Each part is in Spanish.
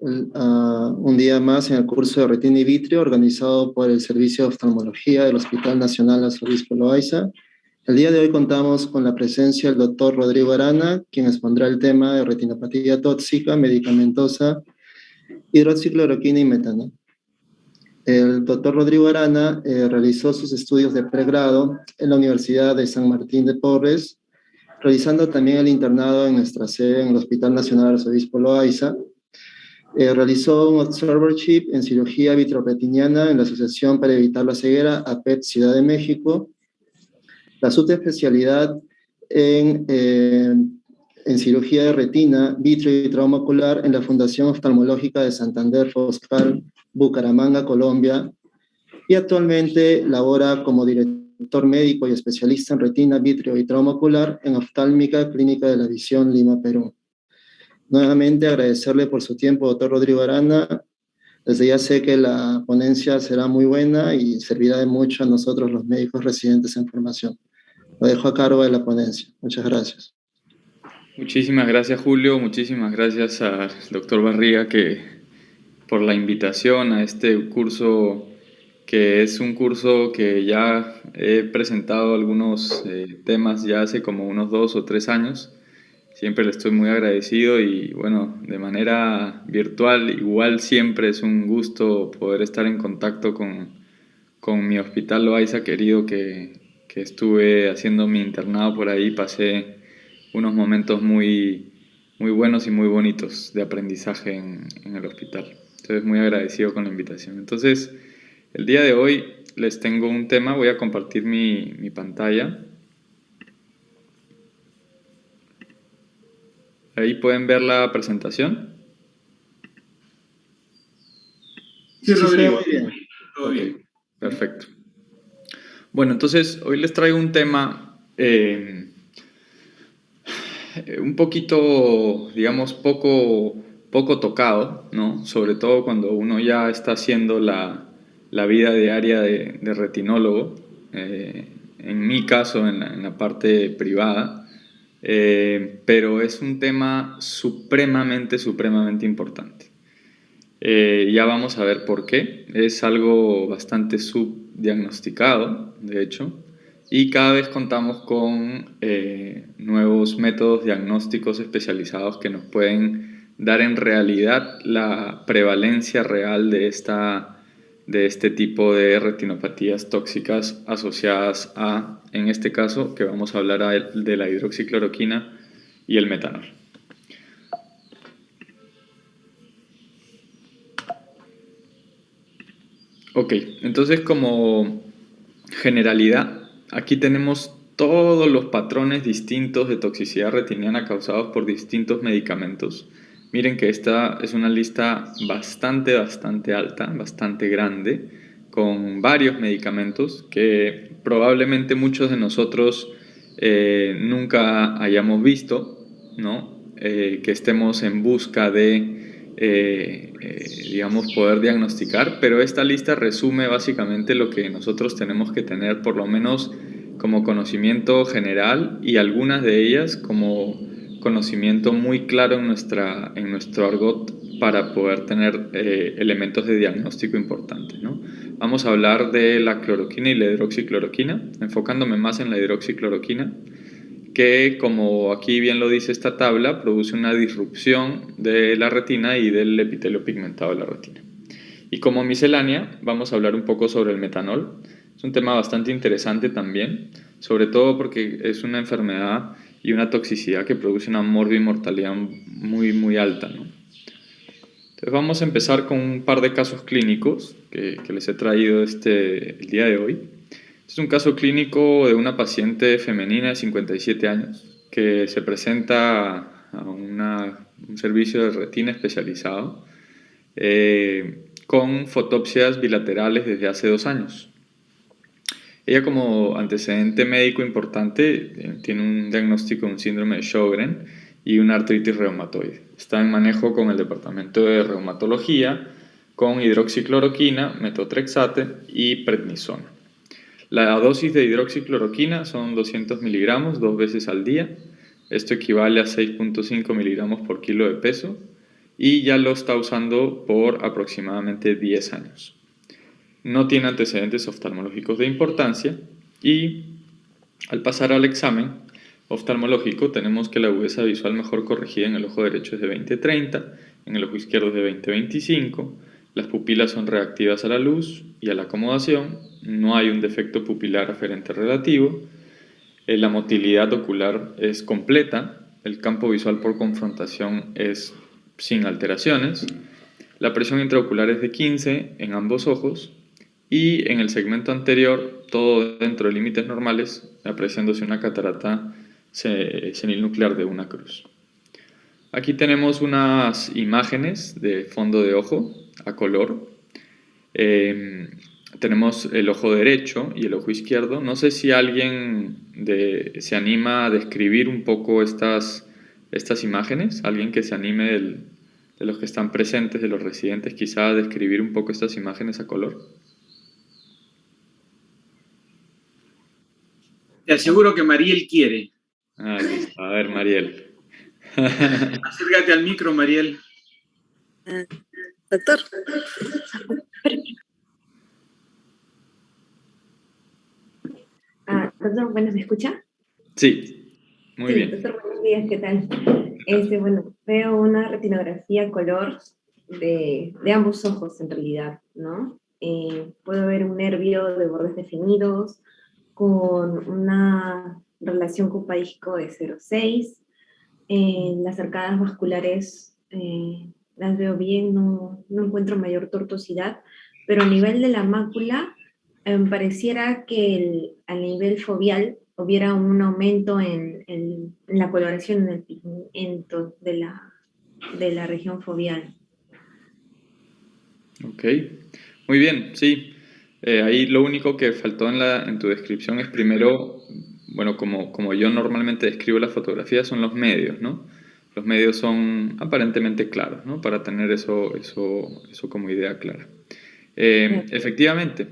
un día más en el curso de Retina y Vitrio organizado por el Servicio de Oftalmología del Hospital Nacional Arzobispo Loaiza. El día de hoy contamos con la presencia del doctor Rodrigo Arana, quien expondrá el tema de retinopatía tóxica medicamentosa, hidroxicloroquina y metanol. El doctor Rodrigo Arana realizó sus estudios de pregrado en la Universidad de San Martín de Porres, realizando también el internado en nuestra sede en el Hospital Nacional Arzobispo Loaiza. Realizó un observership en cirugía vitreoretiniana en la Asociación para Evitar la Ceguera, APET Ciudad de México, la subespecialidad en cirugía de retina, vitrio y trauma ocular en la Fundación Oftalmológica de Santander Foscal, Bucaramanga, Colombia, y actualmente labora como director médico y especialista en retina, vitrio y trauma ocular en Oftálmica Clínica de la Visión, Lima, Perú. Nuevamente agradecerle por su tiempo, doctor Rodrigo Arana. Desde ya sé que la ponencia será muy buena y servirá de mucho a nosotros los médicos residentes en formación. Lo dejo a cargo de la ponencia. Muchas gracias. Muchísimas gracias, Julio. Muchísimas gracias al doctor Barriga por la invitación a este curso, que es un curso que ya he presentado algunos temas ya hace como unos 2 o 3 años. Siempre le estoy muy agradecido y bueno, de manera virtual igual siempre es un gusto poder estar en contacto con mi hospital Loaiza querido que estuve haciendo mi internado por ahí. Pasé unos momentos muy, muy buenos y muy bonitos de aprendizaje en el hospital. Entonces muy agradecido con la invitación. Entonces el día de hoy les tengo un tema, voy a compartir mi pantalla. Ahí pueden ver la presentación. Sí, Rodrigo. Sí, bien. Ok, perfecto. Bueno, entonces hoy les traigo un tema un poquito, digamos, poco tocado, ¿no? Sobre todo cuando uno ya está haciendo la vida diaria de retinólogo, en mi caso, en la parte privada, pero es un tema supremamente importante. Ya vamos a ver por qué. Es algo bastante subdiagnosticado, de hecho, y cada vez contamos con nuevos métodos diagnósticos especializados que nos pueden dar en realidad la prevalencia real de este tipo de retinopatías tóxicas asociadas a, en este caso, que vamos a hablar de la hidroxicloroquina y el metanol. Ok, entonces como generalidad, aquí tenemos todos los patrones distintos de toxicidad retiniana causados por distintos medicamentos. Miren que esta es una lista bastante alta, bastante grande, con varios medicamentos que probablemente muchos de nosotros nunca hayamos visto, ¿no? Que estemos en busca de digamos, poder diagnosticar, pero esta lista resume básicamente lo que nosotros tenemos que tener por lo menos como conocimiento general, y algunas de ellas como conocimiento muy claro en nuestro argot para poder tener elementos de diagnóstico importantes, ¿no? Vamos a hablar de la cloroquina y la hidroxicloroquina, enfocándome más en la hidroxicloroquina, que, como aquí bien lo dice esta tabla, produce una disrupción de la retina y del epitelio pigmentado de la retina. Y como miscelánea vamos a hablar un poco sobre el metanol. Es un tema bastante interesante también, sobre todo porque es una enfermedad y una toxicidad que produce una morbimortalidad muy alta, ¿no? Entonces vamos a empezar con un par de casos clínicos que les he traído el día de hoy. Este es un caso clínico de una paciente femenina de 57 años que se presenta a un servicio de retina especializado con fotopsias bilaterales desde hace 2 años. Ella, como antecedente médico importante, tiene un diagnóstico de un síndrome de Sjögren y una artritis reumatoide. Está en manejo con el departamento de reumatología con hidroxicloroquina, metotrexate y prednisona. La dosis de hidroxicloroquina son 200 miligramos 2 veces al día. Esto equivale a 6.5 miligramos por kilo de peso. y ya lo está usando por aproximadamente 10 años. No tiene antecedentes oftalmológicos de importancia y al pasar al examen oftalmológico tenemos que la agudeza visual mejor corregida en el ojo derecho es de 20/30, en el ojo izquierdo es de 20/25, las pupilas son reactivas a la luz y a la acomodación, no hay un defecto pupilar aferente relativo, la motilidad ocular es completa, el campo visual por confrontación es sin alteraciones, la presión intraocular es de 15 en ambos ojos y en el segmento anterior todo dentro de límites normales, apreciándose una catarata senilnuclear de una cruz. Aquí tenemos unas imágenes de fondo de ojo a color. Tenemos el ojo derecho y el ojo izquierdo. No sé si alguien se anima a describir un poco estas imágenes. Alguien que se anime de los que están presentes, de los residentes, quizá a describir un poco estas imágenes a color. Te aseguro que Mariel quiere. Ah, listo. A ver, Mariel. Acércate al micro, Mariel. Doctor. Doctor, bueno, ¿me escucha? Sí, muy bien. Doctor, buenos días, ¿qué tal? Bueno, veo una retinografía color de ambos ojos en realidad, ¿no? Puedo ver un nervio de bordes definidos con una relación cupa-disco de 0,6. Las arcadas vasculares las veo bien, no encuentro mayor tortuosidad, pero a nivel de la mácula pareciera que a nivel foveal hubiera un aumento en la coloración, en el pigmento de la región foveal. Ok, muy bien, sí. Ahí lo único que faltó en tu descripción es primero, bueno, como yo normalmente describo la fotografía, son los medios, ¿no? Los medios son aparentemente claros, ¿no? Para tener eso como idea clara. Efectivamente,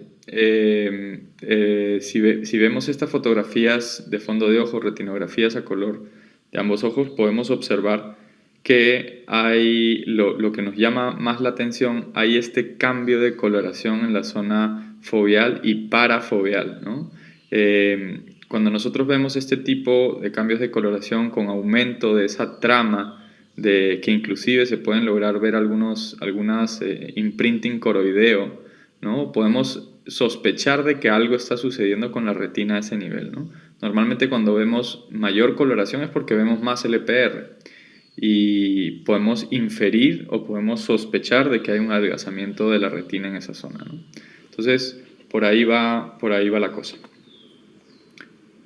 si vemos estas fotografías de fondo de ojo, retinografías a color de ambos ojos, podemos observar que hay lo que nos llama más la atención, hay este cambio de coloración en la zona foveal y parafoveal, ¿no? Cuando nosotros vemos este tipo de cambios de coloración con aumento de esa trama, de que inclusive se pueden lograr ver algunas imprinting coroideo, ¿no? Podemos sospechar de que algo está sucediendo con la retina a ese nivel, ¿no? Normalmente cuando vemos mayor coloración es porque vemos más LPR y podemos inferir o podemos sospechar de que hay un adelgazamiento de la retina en esa zona, ¿no? Entonces, por ahí va la cosa.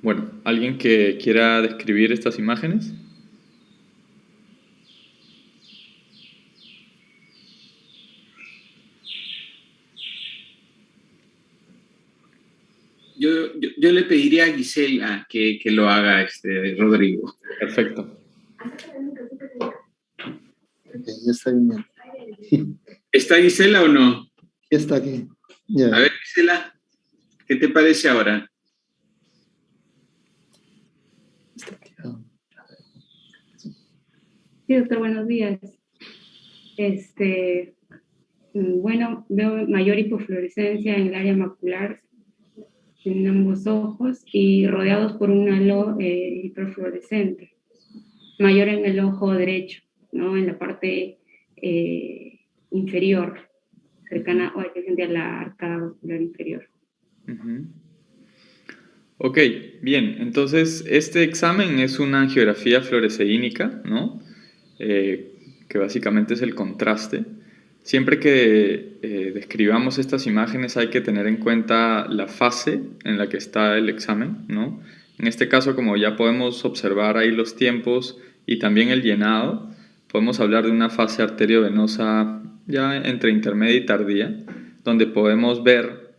Bueno, ¿alguien que quiera describir estas imágenes? Yo le pediría a Gisela que lo haga, Rodrigo. Perfecto. Okay, ya está bien. ¿Está Gisela o no? Ya está aquí. Ya. A ver, Gisela, ¿qué te parece ahora? Sí, doctor, buenos días. Bueno, veo mayor hipofluorescencia en el área macular en ambos ojos y rodeados por un halo hiperfluorescente, mayor en el ojo derecho, ¿no? En la parte inferior, cercana o adyacente a la arcada vascular inferior. Ok, bien, entonces este examen es una angiografía fluoresceínica, ¿no? Que básicamente es el contraste. Siempre que describamos estas imágenes hay que tener en cuenta la fase en la que está el examen, ¿no? En este caso, como ya podemos observar ahí los tiempos y también el llenado, podemos hablar de una fase arteriovenosa ya entre intermedia y tardía, donde podemos ver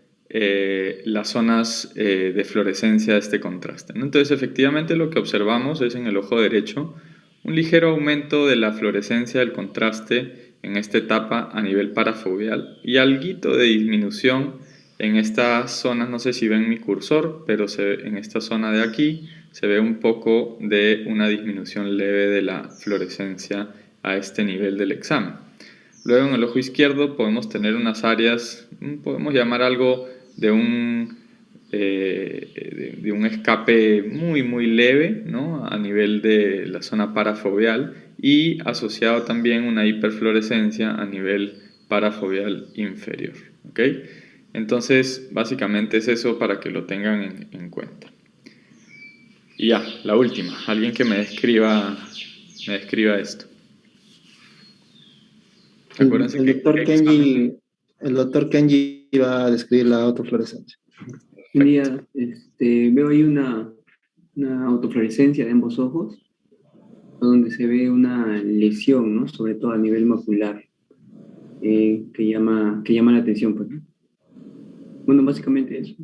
las zonas de fluorescencia de este contraste, ¿no? Entonces, efectivamente, lo que observamos es en el ojo derecho un ligero aumento de la fluorescencia del contraste en esta etapa a nivel parafoveal y alguito de disminución en estas zonas. No sé si ven mi cursor, pero en esta zona de aquí se ve un poco de una disminución leve de la fluorescencia a este nivel del examen. Luego en el ojo izquierdo podemos tener unas áreas, podemos llamar algo de un escape muy leve, ¿no? A nivel de la zona parafoveal, y asociado también una hiperfluorescencia a nivel parafoveal inferior. ¿Ok? Entonces, básicamente es eso para que lo tengan en cuenta. Y ya, la última. Alguien que me describa esto. Acuérdense El doctor Kenji va a describir la autofluorescencia. Un día veo ahí una autofluorescencia de ambos ojos, donde se ve una lesión, ¿no? Sobre todo a nivel macular, que llama la atención, pues, ¿no? Bueno, básicamente eso.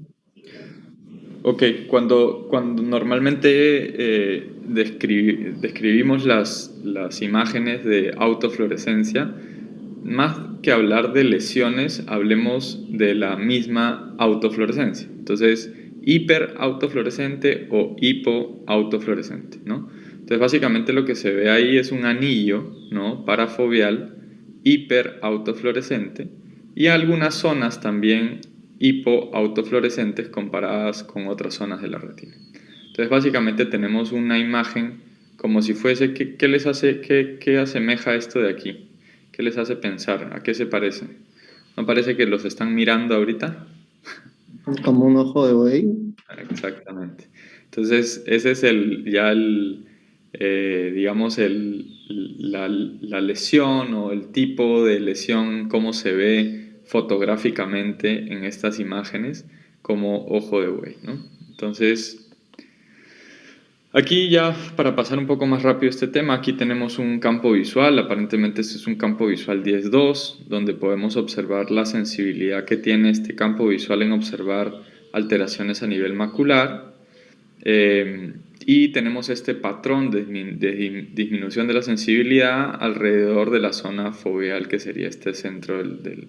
Ok, cuando normalmente describimos las imágenes de autofluorescencia, más que hablar de lesiones, hablemos de la misma autofluorescencia. Entonces, hiperautofluorescente o hipoautofluorescente, ¿no? Entonces, básicamente lo que se ve ahí es un anillo, ¿no? Parafoveal hiperautofluorescente, y algunas zonas también hipoautofluorescentes comparadas con otras zonas de la retina. Entonces, básicamente tenemos una imagen como si fuese, ¿qué asemeja esto de aquí? ¿Qué les hace pensar? ¿A qué se parece? ¿No parece que los están mirando ahorita? Como un ojo de buey. Exactamente. Entonces, ese es digamos, la lesión o el tipo de lesión, cómo se ve fotográficamente en estas imágenes como ojo de buey, ¿no? Entonces, aquí ya para pasar un poco más rápido este tema, aquí tenemos un campo visual, aparentemente este es un campo visual 10.2, donde podemos observar la sensibilidad que tiene este campo visual en observar alteraciones a nivel macular, y tenemos este patrón de disminución de la sensibilidad alrededor de la zona foveal, que sería este centro de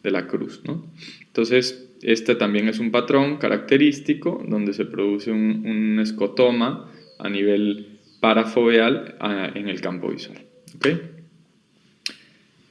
la cruz, ¿no? Entonces, este también es un patrón característico donde se produce un escotoma a nivel parafoveal en el campo visual. ¿Okay?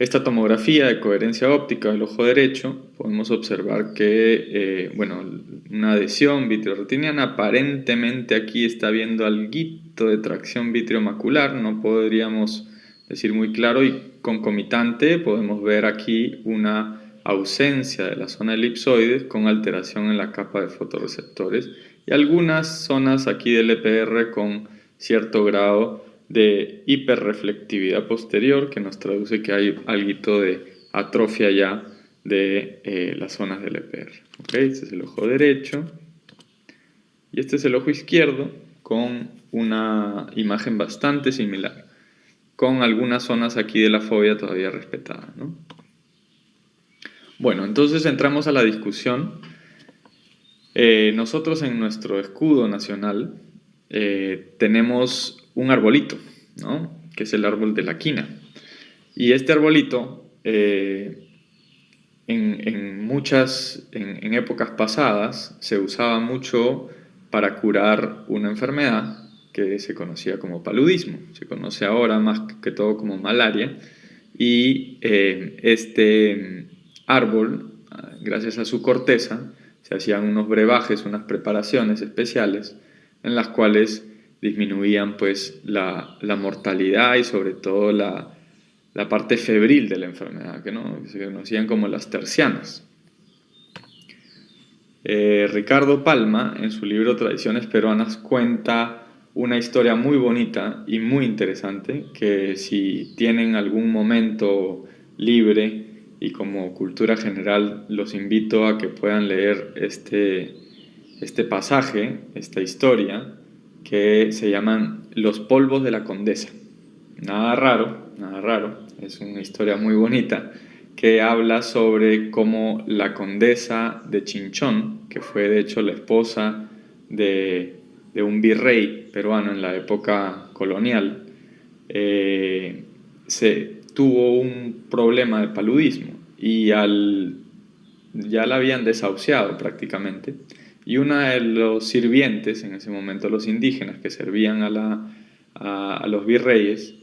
Esta tomografía de coherencia óptica del ojo derecho, podemos observar que, una adhesión vitreoretiniana, aparentemente aquí está habiendo alguito de tracción vitreomacular, no podríamos decir muy claro, y concomitante podemos ver aquí una ausencia de la zona elipsoide con alteración en la capa de fotorreceptores y algunas zonas aquí del EPR con cierto grado de hiperreflectividad posterior, que nos traduce que hay algo de atrofia ya de las zonas del EPR. ¿Okay? Este es el ojo derecho y este es el ojo izquierdo con una imagen bastante similar, con algunas zonas aquí de la fovea todavía respetadas, ¿no? Bueno, entonces entramos a la discusión. Nosotros en nuestro escudo nacional tenemos un arbolito, ¿no? Que es el árbol de la quina. Y este arbolito, en épocas pasadas, se usaba mucho para curar una enfermedad que se conocía como paludismo. Se conoce ahora más que todo como malaria. Y este árbol, gracias a su corteza, se hacían unos brebajes, unas preparaciones especiales en las cuales disminuían pues la mortalidad y sobre todo la parte febril de la enfermedad, que se conocían como las tercianas. Ricardo Palma, en su libro Tradiciones Peruanas, cuenta una historia muy bonita y muy interesante que, si tienen algún momento libre y como cultura general, los invito a que puedan leer este pasaje, esta historia, que se llaman Los polvos de la condesa. Nada raro, es una historia muy bonita que habla sobre cómo la condesa de Chinchón, que fue de hecho la esposa de un virrey peruano en la época colonial, tuvo un problema de paludismo y ya la habían desahuciado prácticamente, y uno de los sirvientes, en ese momento los indígenas que servían a los virreyes,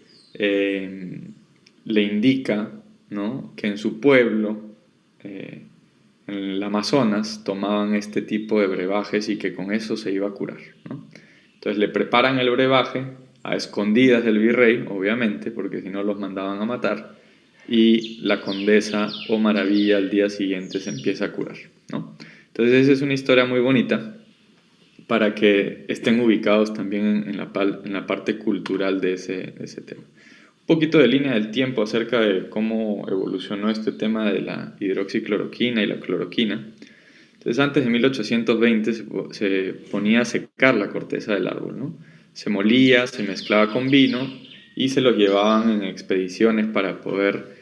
le indica, ¿no?, que en su pueblo, en el Amazonas, tomaban este tipo de brebajes y que con eso se iba a curar, ¿no? Entonces le preparan el brebaje a escondidas del virrey, obviamente, porque si no los mandaban a matar, y la condesa, oh maravilla, al día siguiente se empieza a curar, ¿no? Entonces esa es una historia muy bonita para que estén ubicados también en la parte cultural de ese tema. Un poquito de línea del tiempo acerca de cómo evolucionó este tema de la hidroxicloroquina y la cloroquina. Entonces, antes de 1820 se ponía a secar la corteza del árbol, ¿no? Se molía, se mezclaba con vino y se los llevaban en expediciones para poder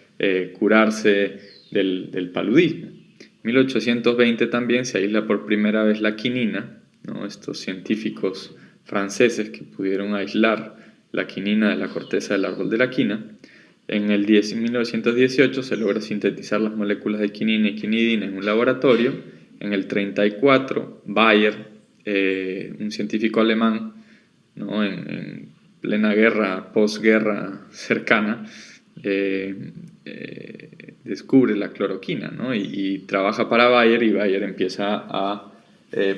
curarse del paludismo. En 1820 también se aísla por primera vez la quinina, ¿no? Estos científicos franceses que pudieron aislar la quinina de la corteza del árbol de la quina. En 1918 se logra sintetizar las moléculas de quinina y quinidina en un laboratorio. En el 34, Bayer, un científico alemán, ¿no?, en plena guerra, posguerra cercana, descubre la cloroquina, ¿no?, y trabaja para Bayer, y Bayer empieza a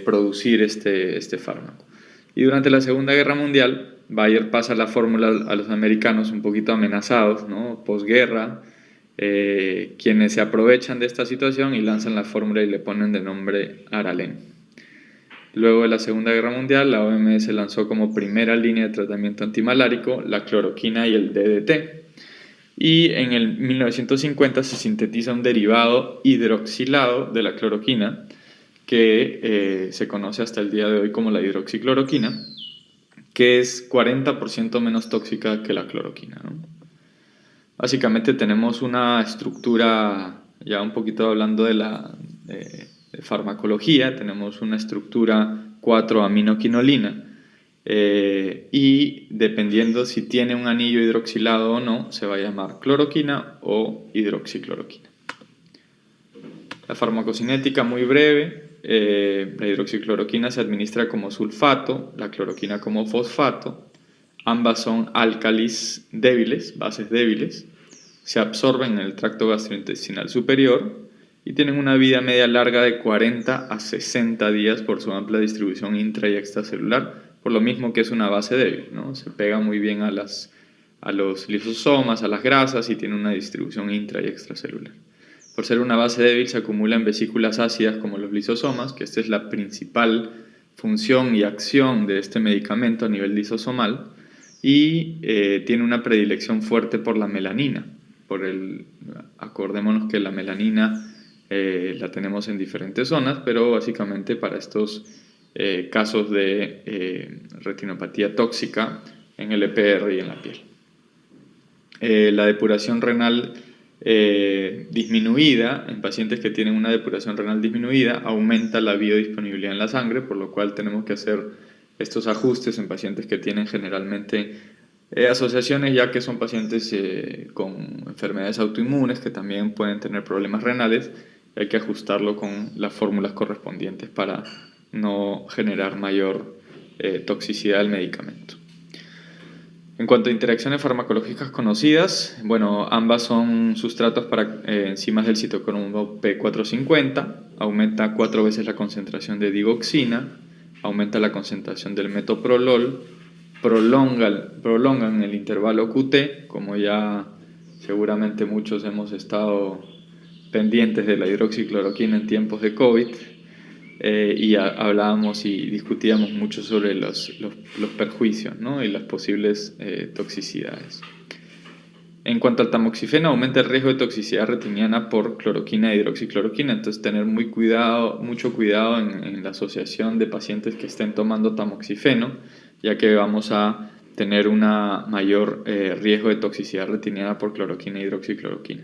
producir este fármaco. Y durante la Segunda Guerra Mundial, Bayer pasa la fórmula a los americanos un poquito amenazados, ¿no?, posguerra, quienes se aprovechan de esta situación y lanzan la fórmula y le ponen de nombre Aralen. Luego de la Segunda Guerra Mundial, la OMS lanzó como primera línea de tratamiento antimalárico la cloroquina y el DDT. Y en el 1950 se sintetiza un derivado hidroxilado de la cloroquina que se conoce hasta el día de hoy como la hidroxicloroquina, que es 40% menos tóxica que la cloroquina, ¿no? Básicamente tenemos una estructura, ya un poquito hablando de la farmacología, tenemos una estructura 4-aminoquinolina, y dependiendo si tiene un anillo hidroxilado o no, se va a llamar cloroquina o hidroxicloroquina. La farmacocinética muy breve. La hidroxicloroquina se administra como sulfato, la cloroquina como fosfato. Ambas son álcalis débiles, bases débiles, se absorben en el tracto gastrointestinal superior y tienen una vida media larga de 40 a 60 días por su amplia distribución intra y extracelular, por lo mismo que es una base débil, ¿no? Se pega muy bien a los lisosomas, a las grasas, y tiene una distribución intra y extracelular. Por ser una base débil se acumula en vesículas ácidas como los lisosomas, que esta es la principal función y acción de este medicamento a nivel lisosomal, y tiene una predilección fuerte por la melanina. Acordémonos que la melanina la tenemos en diferentes zonas, pero básicamente para estos casos de retinopatía tóxica en el EPR y en la piel. La depuración renal disminuida, en pacientes que tienen una depuración renal disminuida, aumenta la biodisponibilidad en la sangre, por lo cual tenemos que hacer estos ajustes en pacientes que tienen generalmente asociaciones, ya que son pacientes con enfermedades autoinmunes que también pueden tener problemas renales. Hay que ajustarlo con las fórmulas correspondientes para no generar mayor toxicidad del medicamento. En cuanto a interacciones farmacológicas conocidas, bueno, ambas son sustratos para enzimas del citocromo P450, aumenta 4 veces la concentración de digoxina, aumenta la concentración del metoprolol, prolongan el intervalo QT, como ya seguramente muchos hemos estado pendientes de la hidroxicloroquina en tiempos de COVID, y hablábamos y discutíamos mucho sobre los perjuicios, ¿no?, y las posibles toxicidades. En cuanto al tamoxifeno, aumenta el riesgo de toxicidad retiniana por cloroquina e hidroxicloroquina, entonces tener mucho cuidado en la asociación de pacientes que estén tomando tamoxifeno, ya que vamos a tener un mayor riesgo de toxicidad retiniana por cloroquina e hidroxicloroquina.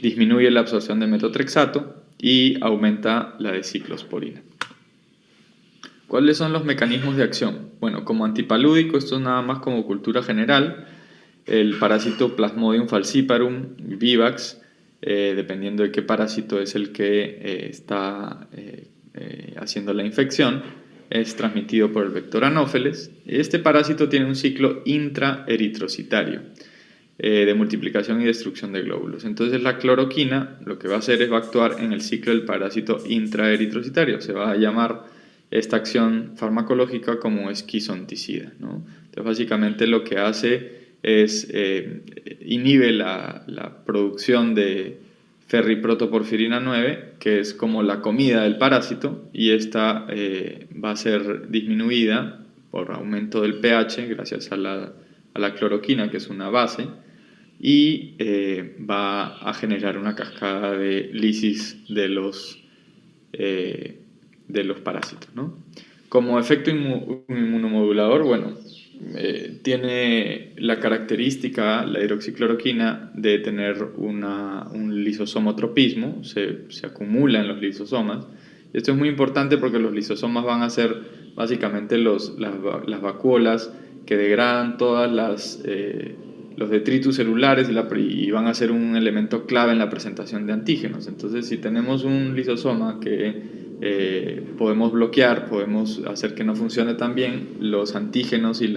Disminuye la absorción de metotrexato y aumenta la de ciclosporina. ¿Cuáles son los mecanismos de acción? Bueno, como antipalúdico, esto es nada más como cultura general, el parásito Plasmodium falciparum, Vivax, dependiendo de qué parásito es el que está haciendo la infección, es transmitido por el vector Anopheles. Este parásito tiene un ciclo intraeritrocitario. de multiplicación y destrucción de glóbulos. Entonces la cloroquina lo que va a hacer es va a actuar en el ciclo del parásito intraeritrocitario. Se va a llamar esta acción farmacológica como esquizonticida, ¿no? Entonces básicamente lo que hace es inhibe la producción de ferriprotoporfirina 9, que es como la comida del parásito, y esta va a ser disminuida por aumento del pH gracias a la cloroquina, que es una base, y va a generar una cascada de lisis de los parásitos, ¿no? Como efecto inmunomodulador, bueno, tiene la característica, la hidroxicloroquina, de tener un lisosomotropismo, se acumula en los lisosomas. Esto es muy importante porque los lisosomas van a ser básicamente las vacuolas que degradan todas los detritus celulares y van a ser un elemento clave en la presentación de antígenos. Entonces, si tenemos un lisosoma que podemos bloquear, podemos hacer que no funcione tan bien, los antígenos y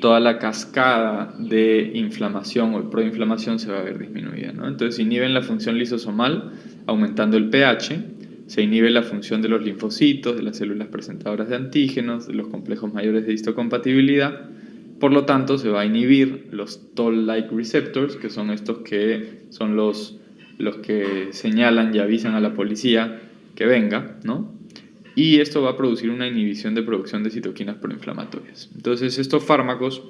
toda la cascada de inflamación o proinflamación se va a ver disminuida, ¿no? Entonces inhiben la función lisosomal aumentando el pH, se inhibe la función de los linfocitos, de las células presentadoras de antígenos, de los complejos mayores de histocompatibilidad. Por lo tanto, se va a inhibir los Toll-like receptors, que son estos que son los que señalan y avisan a la policía que venga, ¿no? Y esto va a producir una inhibición de producción de citoquinas proinflamatorias. Entonces, estos fármacos,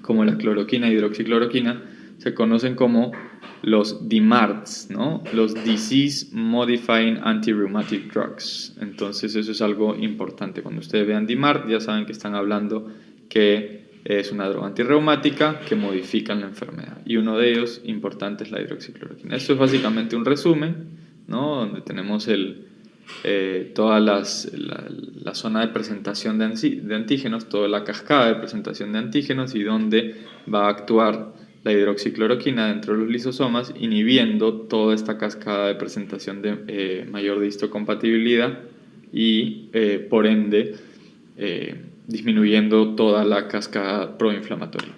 como la cloroquina y hidroxicloroquina, se conocen como los DMARDs, ¿no? Los Disease Modifying Antirheumatic Drugs. Entonces, eso es algo importante. Cuando ustedes vean DMARD, ya saben que están hablando que es una droga antirreumática que modifica la enfermedad. Y uno de ellos, importante, es la hidroxicloroquina. Esto es básicamente un resumen, ¿no? Donde tenemos toda la zona de presentación de antígenos, toda la cascada de presentación de antígenos y donde va a actuar la hidroxicloroquina dentro de los lisosomas, inhibiendo toda esta cascada de presentación mayor de histocompatibilidad y por ende disminuyendo toda la cascada proinflamatoria.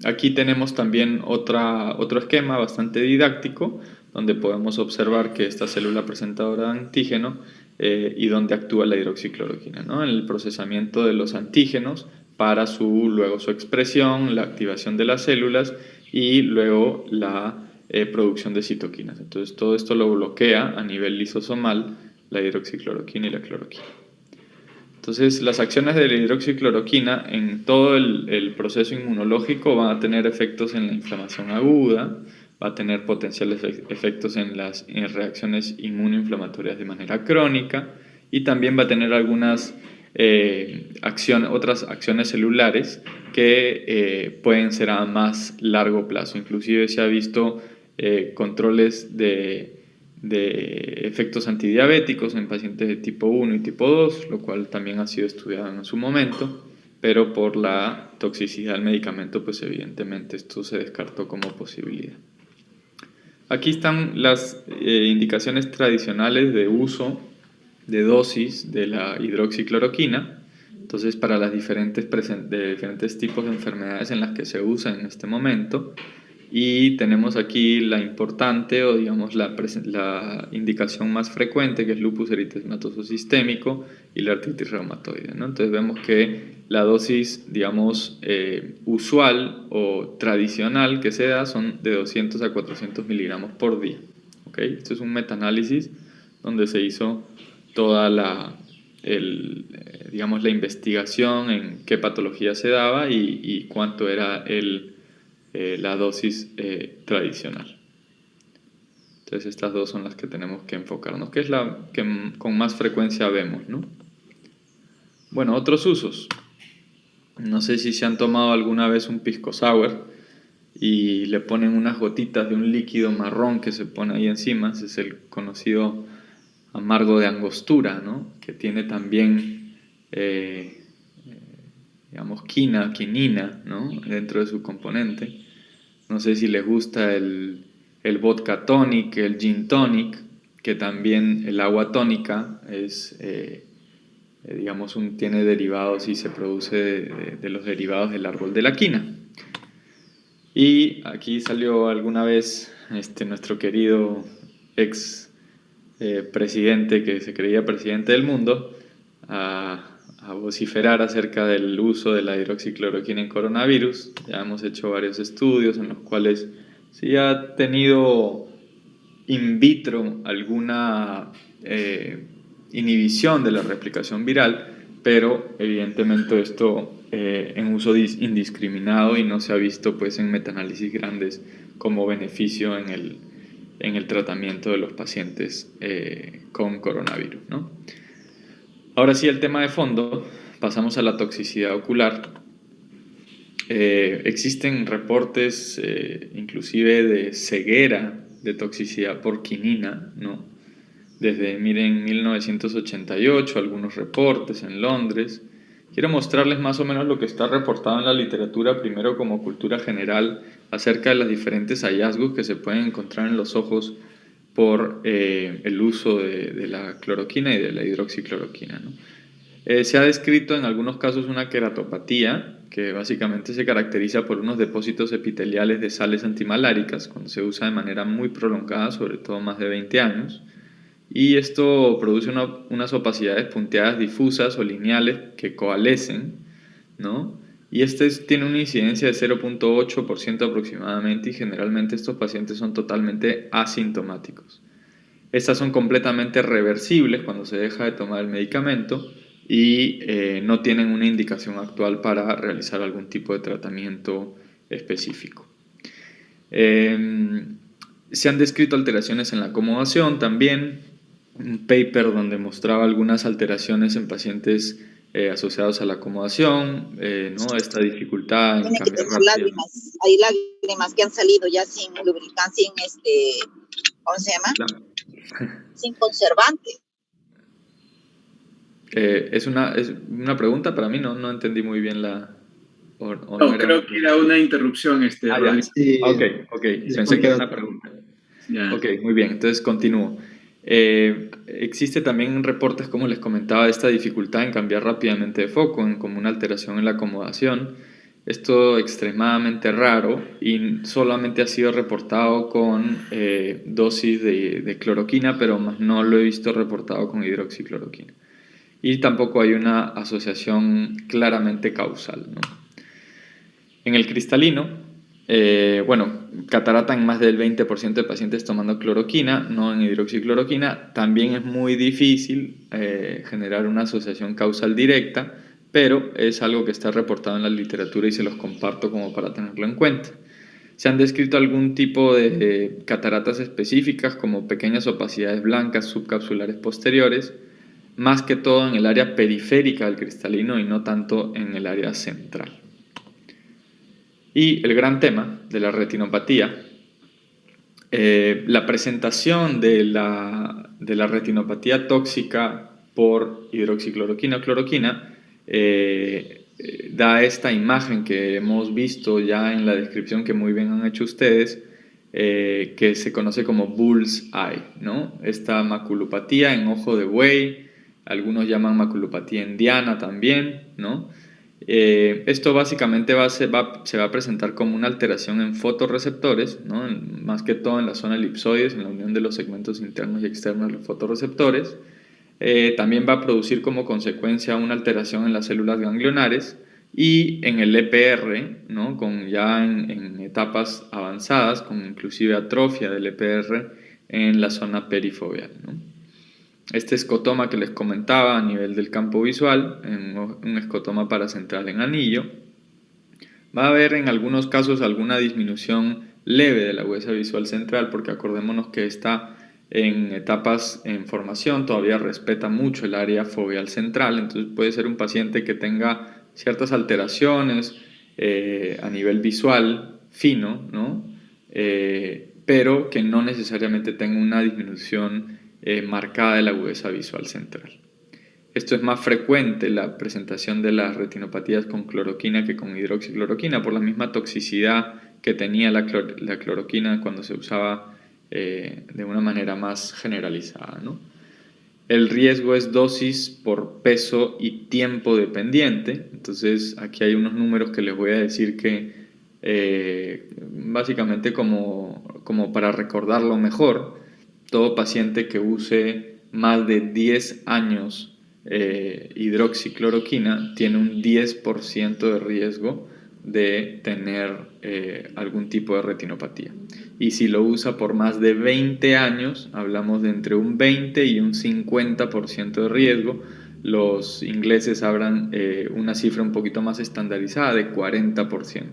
Aquí tenemos también otro esquema bastante didáctico donde podemos observar que esta célula presentadora de antígeno y donde actúa la hidroxicloroquina, ¿no? En el procesamiento de los antígenos para luego su expresión, la activación de las células y luego la producción de citoquinas. Entonces todo esto lo bloquea a nivel lisosomal la hidroxicloroquina y la cloroquina. Entonces, las acciones de la hidroxicloroquina en todo el proceso inmunológico van a tener efectos en la inflamación aguda, va a tener potenciales efectos en las reacciones inmunoinflamatorias de manera crónica y también va a tener algunas otras acciones celulares que pueden ser a más largo plazo. Inclusive se ha visto controles de efectos antidiabéticos en pacientes de tipo 1 y tipo 2, lo cual también ha sido estudiado en su momento, pero por la toxicidad del medicamento, pues evidentemente esto se descartó como posibilidad. Aquí están las indicaciones tradicionales de uso de dosis de la hidroxicloroquina. Entonces, para las diferentes tipos de enfermedades en las que se usa en este momento. Y tenemos aquí la importante o digamos la indicación más frecuente, que es lupus eritematoso sistémico y la artritis reumatoide, ¿no? Entonces vemos que la dosis, digamos, usual o tradicional que se da son de 200 a 400 miligramos por día, ¿okay? Esto es un metaanálisis donde se hizo toda digamos, la investigación en qué patología se daba y cuánto era la dosis tradicional. Entonces estas dos son las que tenemos que enfocarnos, que es la que con más frecuencia vemos, ¿no? Bueno, otros usos. No sé si se han tomado alguna vez un pisco sour y le ponen unas gotitas de un líquido marrón que se pone ahí encima. Ese es el conocido amargo de angostura, ¿no? Que tiene también digamos, quinina, ¿no? Dentro de su componente. No sé si les gusta el vodka tonic, el gin tonic, que también el agua tónica es, digamos, tiene derivados y se produce de los derivados del árbol de la quina. Y aquí salió alguna vez nuestro querido ex presidente, que se creía presidente del mundo, a vociferar acerca del uso de la hidroxicloroquina en coronavirus. Ya hemos hecho varios estudios en los cuales sí ha tenido in vitro alguna inhibición de la replicación viral, pero evidentemente esto en uso indiscriminado, y no se ha visto pues en metaanálisis grandes como beneficio en el tratamiento de los pacientes con coronavirus, ¿no? Ahora sí, el tema de fondo, pasamos a la toxicidad ocular. Existen reportes inclusive de ceguera de toxicidad por quinina, ¿no? Desde, miren, 1988, algunos reportes en Londres. Quiero mostrarles más o menos lo que está reportado en la literatura, primero como cultura general, acerca de los diferentes hallazgos que se pueden encontrar en los ojos por el uso de la cloroquina y de la hidroxicloroquina, ¿no? Se ha descrito en algunos casos una queratopatía, que básicamente se caracteriza por unos depósitos epiteliales de sales antimaláricas, cuando se usa de manera muy prolongada, sobre todo más de 20 años. Y esto produce unas opacidades punteadas difusas o lineales que coalescen, ¿no? Y tiene una incidencia de 0.8% aproximadamente, y generalmente estos pacientes son totalmente asintomáticos. Estas son completamente reversibles cuando se deja de tomar el medicamento y no tienen una indicación actual para realizar algún tipo de tratamiento específico. Se han descrito alteraciones en la acomodación también. Un paper donde mostraba algunas alteraciones en pacientes asociados a la acomodación, ¿no? Esta dificultad en Tiene que cambiar tener rápido. lágrimas. Hay lágrimas que han salido ya sin lubricante, sin ¿cómo se llama? Claro. Sin conservante. Es una pregunta para mí, no entendí muy bien la... No, creo que era una interrupción, ya. Rodrigo. Sí, Ok, pensé que era disculpa. una pregunta. Ya. Ok, muy bien, entonces continúo. Existe también reportes, como les comentaba, de esta dificultad en cambiar rápidamente de foco, como una alteración en la acomodación. Esto extremadamente raro y solamente ha sido reportado con dosis de cloroquina, pero más no lo he visto reportado con hidroxicloroquina. Y tampoco hay una asociación claramente causal, ¿no? En el cristalino, catarata en más del 20% de pacientes tomando cloroquina, no en hidroxicloroquina. También es muy difícil generar una asociación causal directa, pero es algo que está reportado en la literatura y se los comparto como para tenerlo en cuenta. Se han descrito algún tipo de cataratas específicas como pequeñas opacidades blancas subcapsulares posteriores, más que todo en el área periférica del cristalino y no tanto en el área central. Y el gran tema de la retinopatía, la presentación de la retinopatía tóxica por hidroxicloroquina o cloroquina da esta imagen que hemos visto ya en la descripción que muy bien han hecho ustedes, que se conoce como bull's eye, ¿no? Esta maculopatía en ojo de buey, algunos llaman maculopatía indiana también, ¿no? Esto básicamente se va a presentar como una alteración en fotorreceptores, ¿no? Más que todo en la zona elipsoides, en la unión de los segmentos internos y externos de los fotorreceptores. También va a producir como consecuencia una alteración en las células ganglionares y en el EPR, ¿no? Ya en etapas avanzadas, con inclusive atrofia del EPR en la zona perifoveal, ¿no? Este escotoma que les comentaba a nivel del campo visual, un escotoma paracentral en anillo, va a haber en algunos casos alguna disminución leve de la agudeza visual central, porque acordémonos que está en etapas en formación, todavía respeta mucho el área foveal central, entonces puede ser un paciente que tenga ciertas alteraciones a nivel visual fino, ¿no? Pero que no necesariamente tenga una disminución marcada de la agudeza visual central. Esto es más frecuente la presentación de las retinopatías con cloroquina que con hidroxicloroquina, por la misma toxicidad que tenía la cloroquina cuando se usaba de una manera más generalizada, ¿no? El riesgo es dosis por peso y tiempo dependiente. Entonces aquí hay unos números que les voy a decir que básicamente como para recordarlo mejor, todo paciente que use más de 10 años hidroxicloroquina tiene un 10% de riesgo de tener algún tipo de retinopatía. Y si lo usa por más de 20 años, hablamos de entre un 20 y un 50% de riesgo. Los ingleses hablan una cifra un poquito más estandarizada de 40%.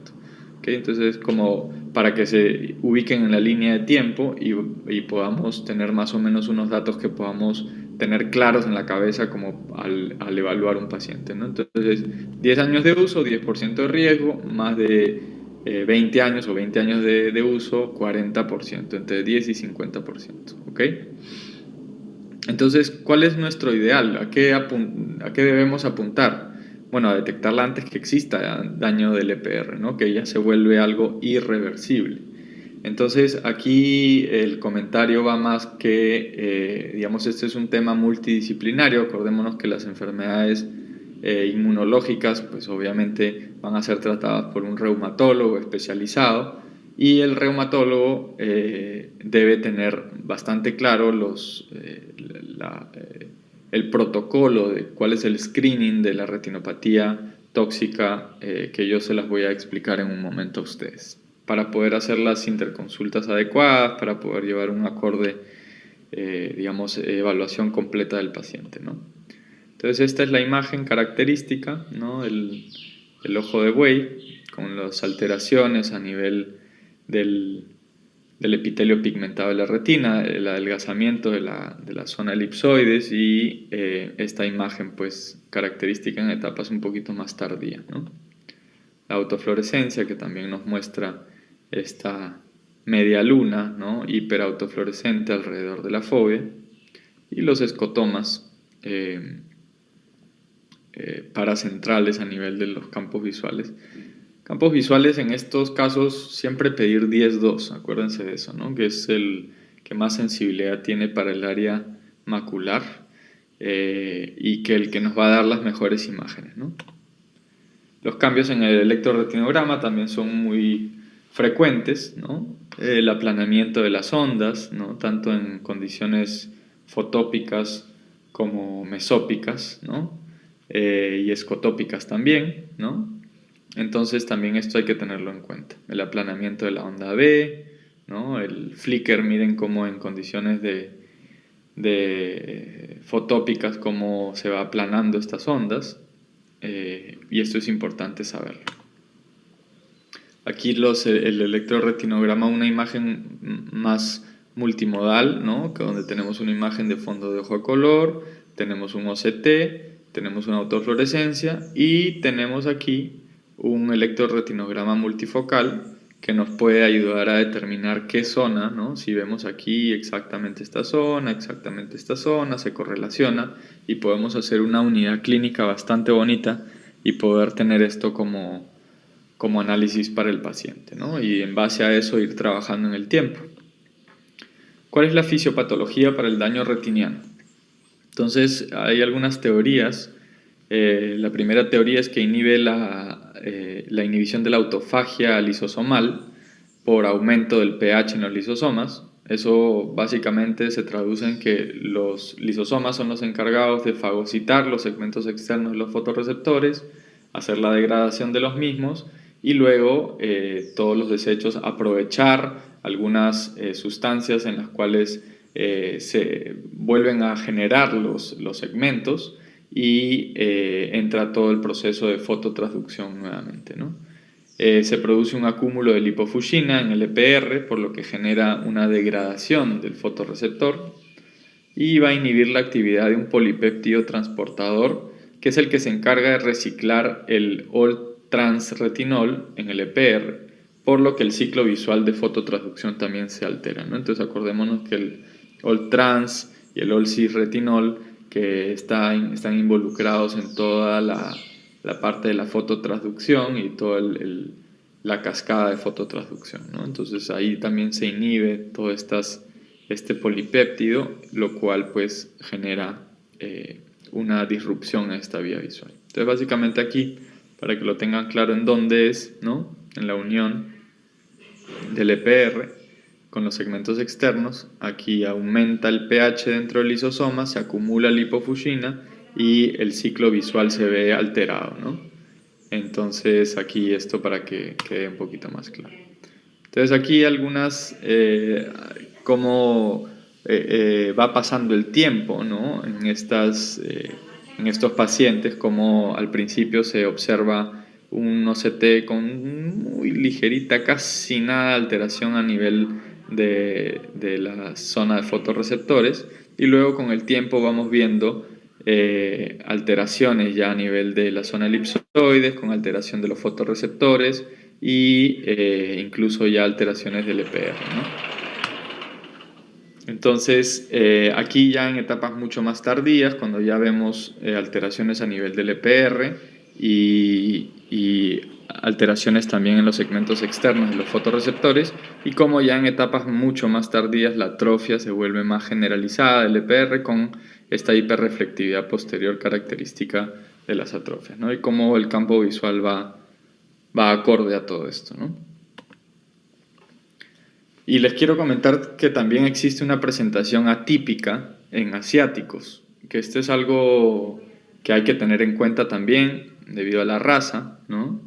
¿Okay? Entonces, como para que se ubiquen en la línea de tiempo y podamos tener más o menos unos datos que podamos tener claros en la cabeza como al evaluar un paciente, ¿no? Entonces, 10 años de uso, 10% de riesgo, más de 20 años o 20 años de uso, 40%, entre 10 y 50%, ¿ok? Entonces, ¿cuál es nuestro ideal? ¿A qué debemos apuntar? Bueno, a detectarla antes que exista daño del EPR, ¿no? Que ya se vuelve algo irreversible. Entonces, aquí el comentario va más que, digamos, este es un tema multidisciplinario. Acordémonos que las enfermedades inmunológicas, pues obviamente van a ser tratadas por un reumatólogo especializado, y el reumatólogo debe tener bastante claro el protocolo de cuál es el screening de la retinopatía tóxica, que yo se las voy a explicar en un momento a ustedes, para poder hacer las interconsultas adecuadas, para poder llevar un acorde, digamos, evaluación completa del paciente, ¿no? Entonces esta es la imagen característica, ¿no? El ojo de buey con las alteraciones a nivel del epitelio pigmentado de la retina, el adelgazamiento de la zona elipsoides y esta imagen pues característica en etapas un poquito más tardías, ¿no? La autofluorescencia, que también nos muestra esta media luna, ¿no? Hiperautofluorescente alrededor de la fovea, y los escotomas paracentrales a nivel de los campos visuales. Campos visuales en estos casos siempre pedir 10-2, acuérdense de eso, ¿no? Que es el que más sensibilidad tiene para el área macular, y que el que nos va a dar las mejores imágenes, ¿no? Los cambios en el electroretinograma también son muy frecuentes, ¿no? El aplanamiento de las ondas, ¿no? Tanto en condiciones fotópicas como mesópicas, ¿no? Y escotópicas también, ¿no? Entonces también esto hay que tenerlo en cuenta. El aplanamiento de la onda B, ¿no? El flicker, miren cómo en condiciones de fotópicas cómo se va aplanando estas ondas, y esto es importante saberlo. Aquí el electroretinograma, una imagen más multimodal, ¿no? Donde tenemos una imagen de fondo de ojo a color, tenemos un OCT, tenemos una autofluorescencia y tenemos aquí un electroretinograma multifocal que nos puede ayudar a determinar qué zona, ¿no? Si vemos aquí exactamente esta zona, se correlaciona y podemos hacer una unidad clínica bastante bonita y poder tener esto como análisis para el paciente, ¿no? Y en base a eso ir trabajando en el tiempo. ¿Cuál es la fisiopatología para el daño retiniano? Entonces, hay algunas teorías. La primera teoría es que inhibe la inhibición de la autofagia lisosomal por aumento del pH en los lisosomas. Eso básicamente se traduce en que los lisosomas son los encargados de fagocitar los segmentos externos de los fotorreceptores, hacer la degradación de los mismos y luego todos los desechos aprovechar algunas sustancias en las cuales se vuelven a generar los segmentos y entra todo el proceso de fototransducción nuevamente, ¿no? Se produce un acúmulo de lipofuscina en el EPR, por lo que genera una degradación del fotorreceptor y va a inhibir la actividad de un polipéptido transportador, que es el que se encarga de reciclar el OL-transretinol en el EPR, por lo que el ciclo visual de fototransducción también se altera, ¿no? Entonces acordémonos que el OL-trans y el OL-cis-retinol que están involucrados en toda la parte de la fototransducción y toda la cascada de fototransducción, ¿no? Entonces ahí también se inhibe todo este polipéptido, lo cual pues genera una disrupción en esta vía visual. Entonces básicamente aquí, para que lo tengan claro en dónde es, ¿no? en la unión del EPR con los segmentos externos. Aquí aumenta el pH dentro del lisosoma, se acumula lipofuscina y el ciclo visual se ve alterado, ¿no? Entonces aquí esto para que quede un poquito más claro. Entonces aquí algunas, cómo va pasando el tiempo, ¿no? En estos pacientes, como al principio se observa un OCT con muy ligerita, casi nada de alteración a nivel de la zona de fotorreceptores, y luego con el tiempo vamos viendo alteraciones ya a nivel de la zona elipsoides, con alteración de los fotorreceptores y incluso ya alteraciones del EPR, ¿no? Entonces, aquí ya en etapas mucho más tardías, cuando ya vemos alteraciones a nivel del EPR y alteraciones también en los segmentos externos de los fotorreceptores, y como ya en etapas mucho más tardías la atrofia se vuelve más generalizada del EPR con esta hiperreflectividad posterior característica de las atrofias, ¿no? Y cómo el campo visual va acorde a todo esto, ¿no? Y les quiero comentar que también existe una presentación atípica en asiáticos, que esto es algo que hay que tener en cuenta también debido a la raza, ¿no?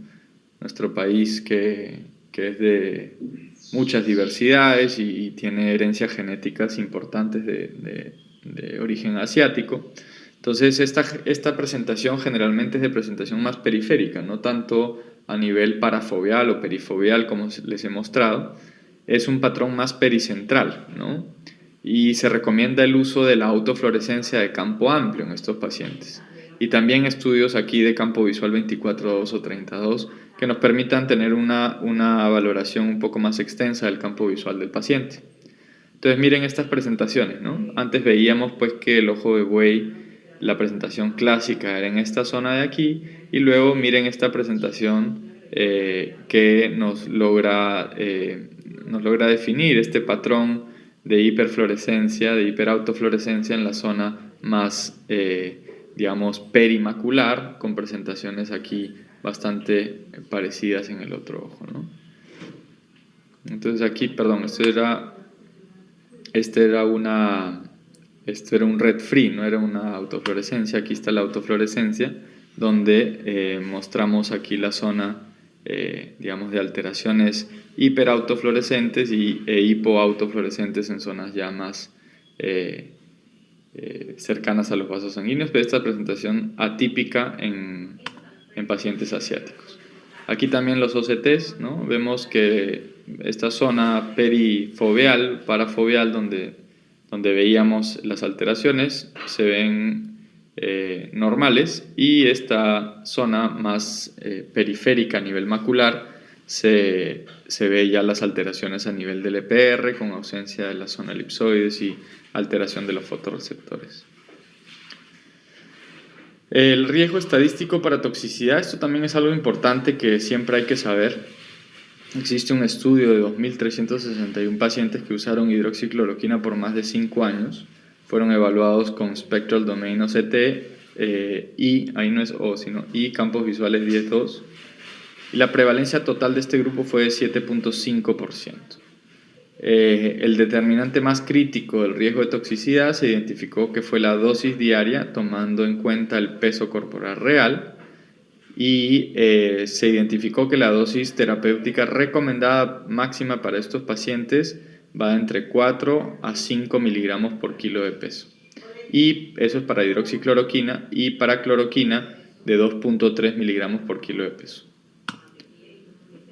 Nuestro país que es de muchas diversidades y tiene herencias genéticas importantes de origen asiático. Entonces esta presentación generalmente es de presentación más periférica, no tanto a nivel parafoveal o perifoveal como les he mostrado. Es un patrón más pericentral, ¿no? Y se recomienda el uso de la autofluorescencia de campo amplio en estos pacientes. Y también estudios aquí de campo visual 24-2 o 30-2 que nos permitan tener una valoración un poco más extensa del campo visual del paciente. Entonces miren estas presentaciones, ¿no? Antes veíamos pues que el ojo de buey, la presentación clásica era en esta zona de aquí, y luego miren esta presentación que nos logra definir este patrón de hiperfluorescencia, de hiperautofluorescencia en la zona más, digamos, perimacular, con presentaciones aquí bastante parecidas en el otro ojo, ¿no? Entonces aquí, perdón, esto era un red free, no era una autofluorescencia. Aquí está la autofluorescencia, donde mostramos aquí la zona, digamos, de alteraciones hiperautofluorescentes e hipoautofluorescentes en zonas ya más cercanas a los vasos sanguíneos, pero esta presentación atípica en pacientes asiáticos. Aquí también los OCTs, ¿no? Vemos que esta zona perifoveal, parafoveal, donde veíamos las alteraciones, se ven normales, y esta zona más periférica a nivel macular se ve ya las alteraciones a nivel del EPR con ausencia de la zona elipsoides y alteración de los fotorreceptores. El riesgo estadístico para toxicidad, esto también es algo importante que siempre hay que saber. Existe un estudio de 2.361 pacientes que usaron hidroxicloroquina por más de 5 años. Fueron evaluados con Spectral Domain OCT ahí no es O, sino I, campos visuales 10-2. Y la prevalencia total de este grupo fue de 7.5%. El determinante más crítico del riesgo de toxicidad se identificó que fue la dosis diaria, tomando en cuenta el peso corporal real, y se identificó que la dosis terapéutica recomendada máxima para estos pacientes va entre 4 a 5 miligramos por kilo de peso. Y eso es para hidroxicloroquina, y para cloroquina de 2.3 miligramos por kilo de peso.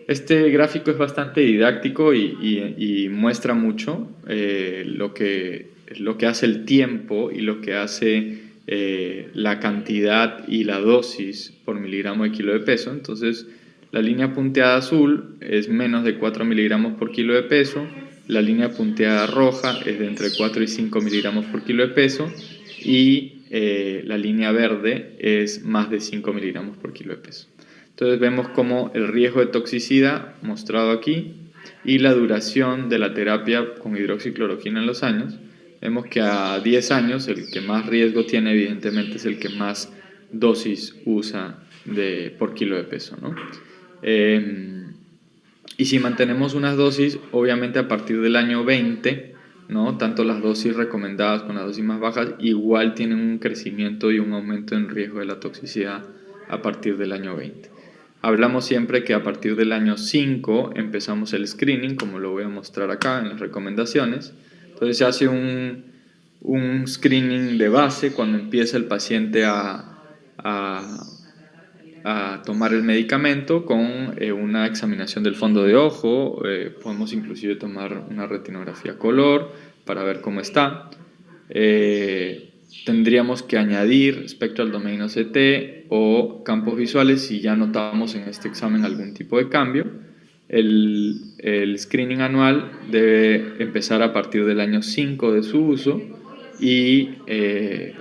Este gráfico es bastante didáctico y muestra mucho lo que hace el tiempo y lo que hace la cantidad y la dosis por miligramo de kilo de peso. Entonces, la línea punteada azul es menos de 4 miligramos por kilo de peso, la línea punteada roja es de entre 4 y 5 miligramos por kilo de peso, y la línea verde es más de 5 miligramos por kilo de peso. Entonces vemos como el riesgo de toxicidad mostrado aquí y la duración de la terapia con hidroxicloroquina en los años. Vemos que a 10 años el que más riesgo tiene evidentemente es el que más dosis usa por kilo de peso, ¿no? Y si mantenemos unas dosis, obviamente a partir del año 20, ¿no? Tanto las dosis recomendadas con las dosis más bajas igual tienen un crecimiento y un aumento en riesgo de la toxicidad a partir del año 20. Hablamos siempre que a partir del año 5 empezamos el screening, como lo voy a mostrar acá en las recomendaciones. Entonces se hace un screening de base cuando empieza el paciente a tomar el medicamento con una examinación del fondo de ojo. Podemos inclusive tomar una retinografía color para ver cómo está. Tendríamos que añadir Spectral Domain OCT o campos visuales si ya notamos en este examen algún tipo de cambio. El screening anual debe empezar a partir del año 5 de su uso y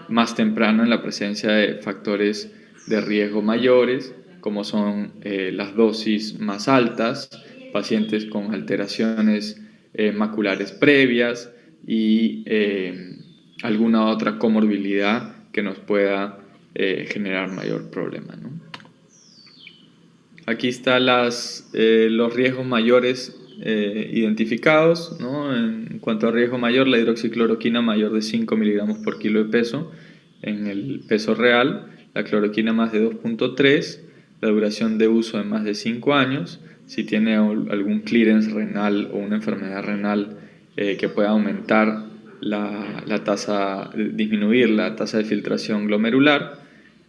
más temprano en la presencia de factores de riesgo mayores, como son las dosis más altas, pacientes con alteraciones maculares previas y alguna otra comorbilidad que nos pueda generar mayor problema, ¿no? Aquí están los riesgos mayores identificados, ¿no? En cuanto a riesgo mayor, la hidroxicloroquina mayor de 5 miligramos por kilo de peso en el peso real, la cloroquina más de 2.3, la duración de uso de más de 5 años, si tiene algún clearance renal o una enfermedad renal que pueda aumentar disminuir la tasa de filtración glomerular,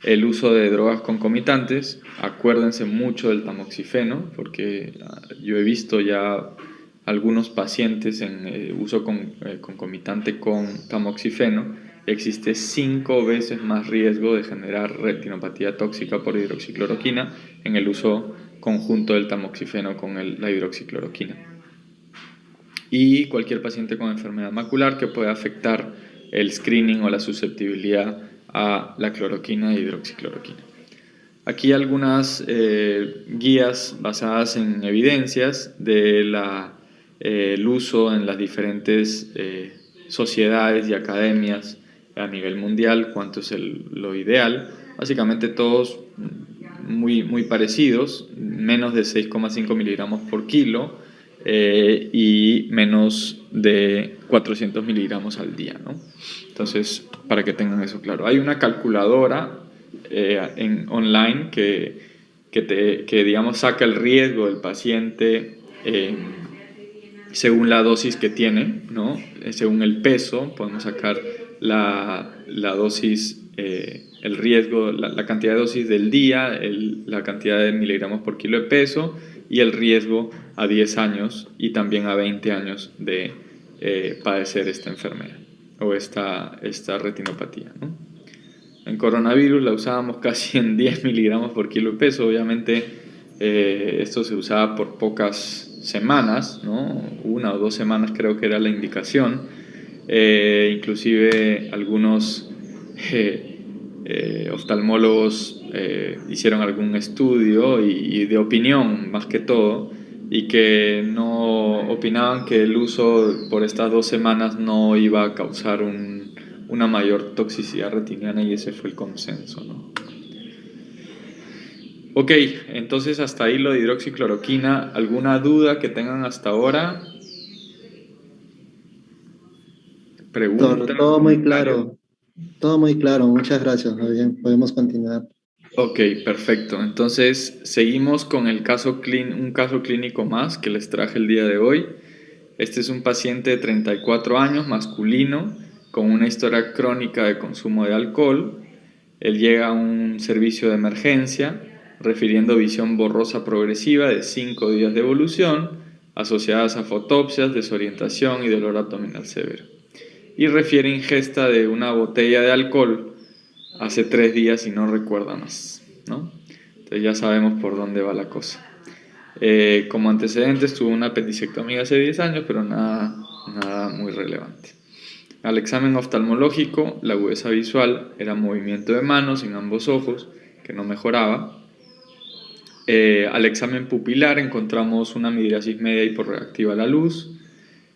el uso de drogas concomitantes. Acuérdense mucho del tamoxifeno, porque yo he visto ya algunos pacientes en uso concomitante con tamoxifeno. Existe 5 veces más riesgo de generar retinopatía tóxica por hidroxicloroquina en el uso conjunto del tamoxifeno con la hidroxicloroquina. Y cualquier paciente con enfermedad macular que pueda afectar el screening o la susceptibilidad a la cloroquina e hidroxicloroquina. Aquí algunas guías basadas en evidencias del uso en las diferentes sociedades y academias a nivel mundial, cuánto es lo ideal. Básicamente todos muy parecidos, menos de 6,5 miligramos por kilo y menos de 400 miligramos al día, ¿no? Entonces, para que tengan eso claro. Hay una calculadora online que digamos, saca el riesgo del paciente según la dosis que tiene, ¿no? Según el peso, podemos sacar la dosis, el riesgo, la cantidad de dosis del día, la cantidad de miligramos por kilo de peso y el riesgo a 10 años y también a 20 años de padecer esta enfermedad o esta retinopatía, ¿no? En coronavirus la usábamos casi en 10 miligramos por kilo de peso. Obviamente esto se usaba por pocas semanas, ¿no? 1 o 2 semanas creo que era la indicación. Inclusive algunos oftalmólogos hicieron algún estudio y de opinión más que todo, y que no opinaban que el uso por estas 2 semanas no iba a causar una mayor toxicidad retiniana, y ese fue el consenso, ¿no? Ok, entonces hasta ahí lo de hidroxicloroquina. ¿Alguna duda que tengan hasta ahora? Pregunta. Todo muy claro. Todo muy claro. Muchas gracias. Muy bien, podemos continuar. Ok, perfecto. Entonces seguimos con un caso clínico más que les traje el día de hoy. Este es un paciente de 34 años, masculino, con una historia crónica de consumo de alcohol. Él llega a un servicio de emergencia refiriendo visión borrosa progresiva de 5 días de evolución, asociadas a fotopsias, desorientación y dolor abdominal severo. Y refiere ingesta de una botella de alcohol hace 3 días y no recuerda más, ¿no? Entonces ya sabemos por dónde va la cosa. Como antecedentes tuvo una apendicectomía hace 10 años, pero nada muy relevante. Al examen oftalmológico, la agudeza visual era movimiento de manos en ambos ojos, que no mejoraba. Al examen pupilar encontramos una midriasis media hiporreactiva a la luz,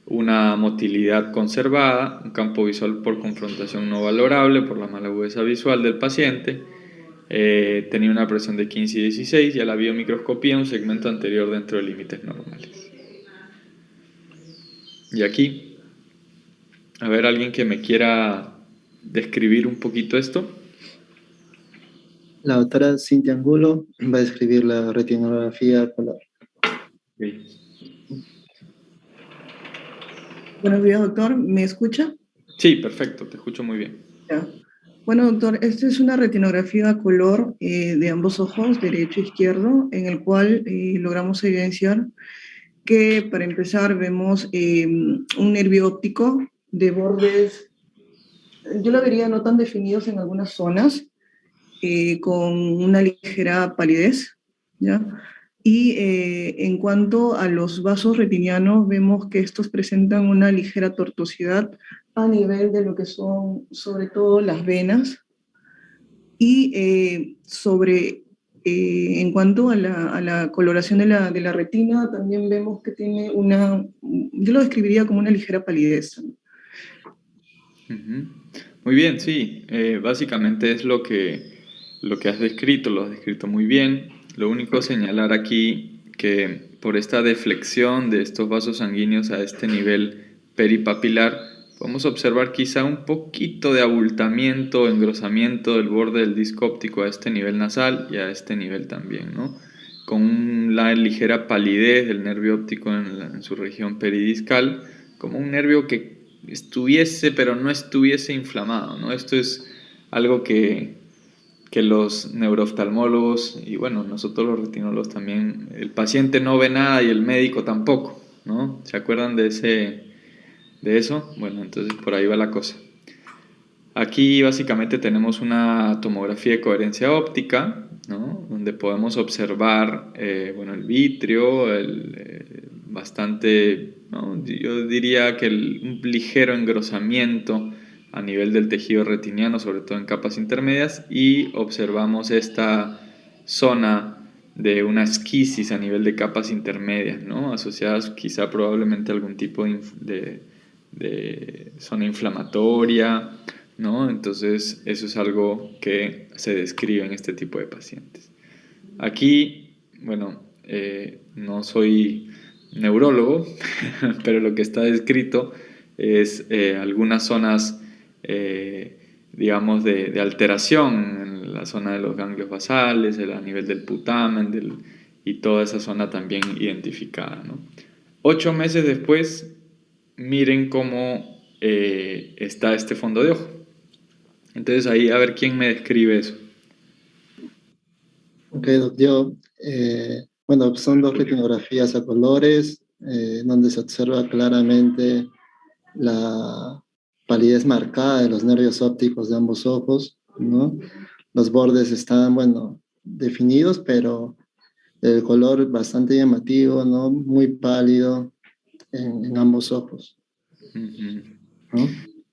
una motilidad conservada, un campo visual por confrontación no valorable por la mala agudeza visual del paciente, tenía una presión de 15 y 16 y a la biomicroscopía un segmento anterior dentro de límites normales. Y aquí, a ver, alguien que me quiera describir un poquito esto. La doctora Cintia Angulo va a describir la retinografía color. Okay. Buenos días, doctor. ¿Me escucha? Sí, perfecto, te escucho muy bien. Ya. Bueno, doctor, esta es una retinografía a color de ambos ojos, derecho e izquierdo, en el cual logramos evidenciar que, para empezar, vemos un nervio óptico de bordes, yo lo vería no tan definidos en algunas zonas, con una ligera palidez, ¿ya? Y en cuanto a los vasos retinianos, vemos que estos presentan una ligera tortuosidad a nivel de lo que son, sobre todo, las venas. Y en cuanto a la coloración de la retina, también vemos que tiene yo lo describiría como una ligera palidez. Muy bien, sí. Básicamente es lo que has descrito, lo has descrito muy bien. Lo único señalar aquí que por esta deflexión de estos vasos sanguíneos a este nivel peripapilar, podemos observar quizá un poquito de abultamiento, engrosamiento del borde del disco óptico a este nivel nasal y a este nivel también, ¿no? Con una ligera palidez del nervio óptico en su región peridiscal, como un nervio que estuviese pero no estuviese inflamado, ¿no? Esto es algo que los neurooftalmólogos y bueno, nosotros los retinólogos también, el paciente no ve nada y el médico tampoco, ¿no? ¿Se acuerdan de eso? Bueno, entonces por ahí va la cosa. Aquí básicamente tenemos una tomografía de coherencia óptica, ¿no? Donde podemos observar bueno, el vitrio, bastante, ¿no? Yo diría que un ligero engrosamiento a nivel del tejido retiniano, sobre todo en capas intermedias, y observamos esta zona de una esquisis a nivel de capas intermedias, ¿no? Asociadas quizá probablemente a algún tipo de zona inflamatoria, ¿no? Entonces eso es algo que se describe en este tipo de pacientes. Aquí, bueno, no soy neurólogo, pero lo que está descrito es algunas zonas, digamos, de alteración en la zona de los ganglios basales, a nivel del putamen y toda esa zona también identificada, ¿no? 8 meses después, miren cómo está este fondo de ojo. Entonces ahí a ver quién me describe eso. Ok, yo, bueno, son dos retinografías a colores, donde se observa claramente la palidez marcada de los nervios ópticos de ambos ojos, ¿no? Los bordes están, bueno, definidos, pero el color bastante llamativo, ¿no? Muy pálido en ambos ojos, ¿no?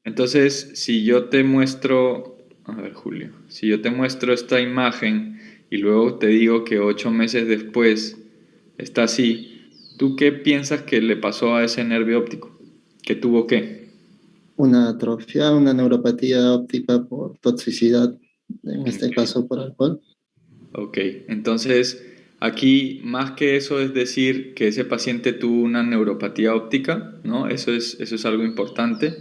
Entonces, si yo te muestro, a ver, Julio, si yo te muestro esta imagen y luego te digo que 8 meses después está así, ¿tú qué piensas que le pasó a ese nervio óptico? ¿Que tuvo qué? Una atrofia, una neuropatía óptica por toxicidad, en este caso por alcohol. Ok, entonces aquí más que eso es decir que ese paciente tuvo una neuropatía óptica, ¿no? Eso es algo importante,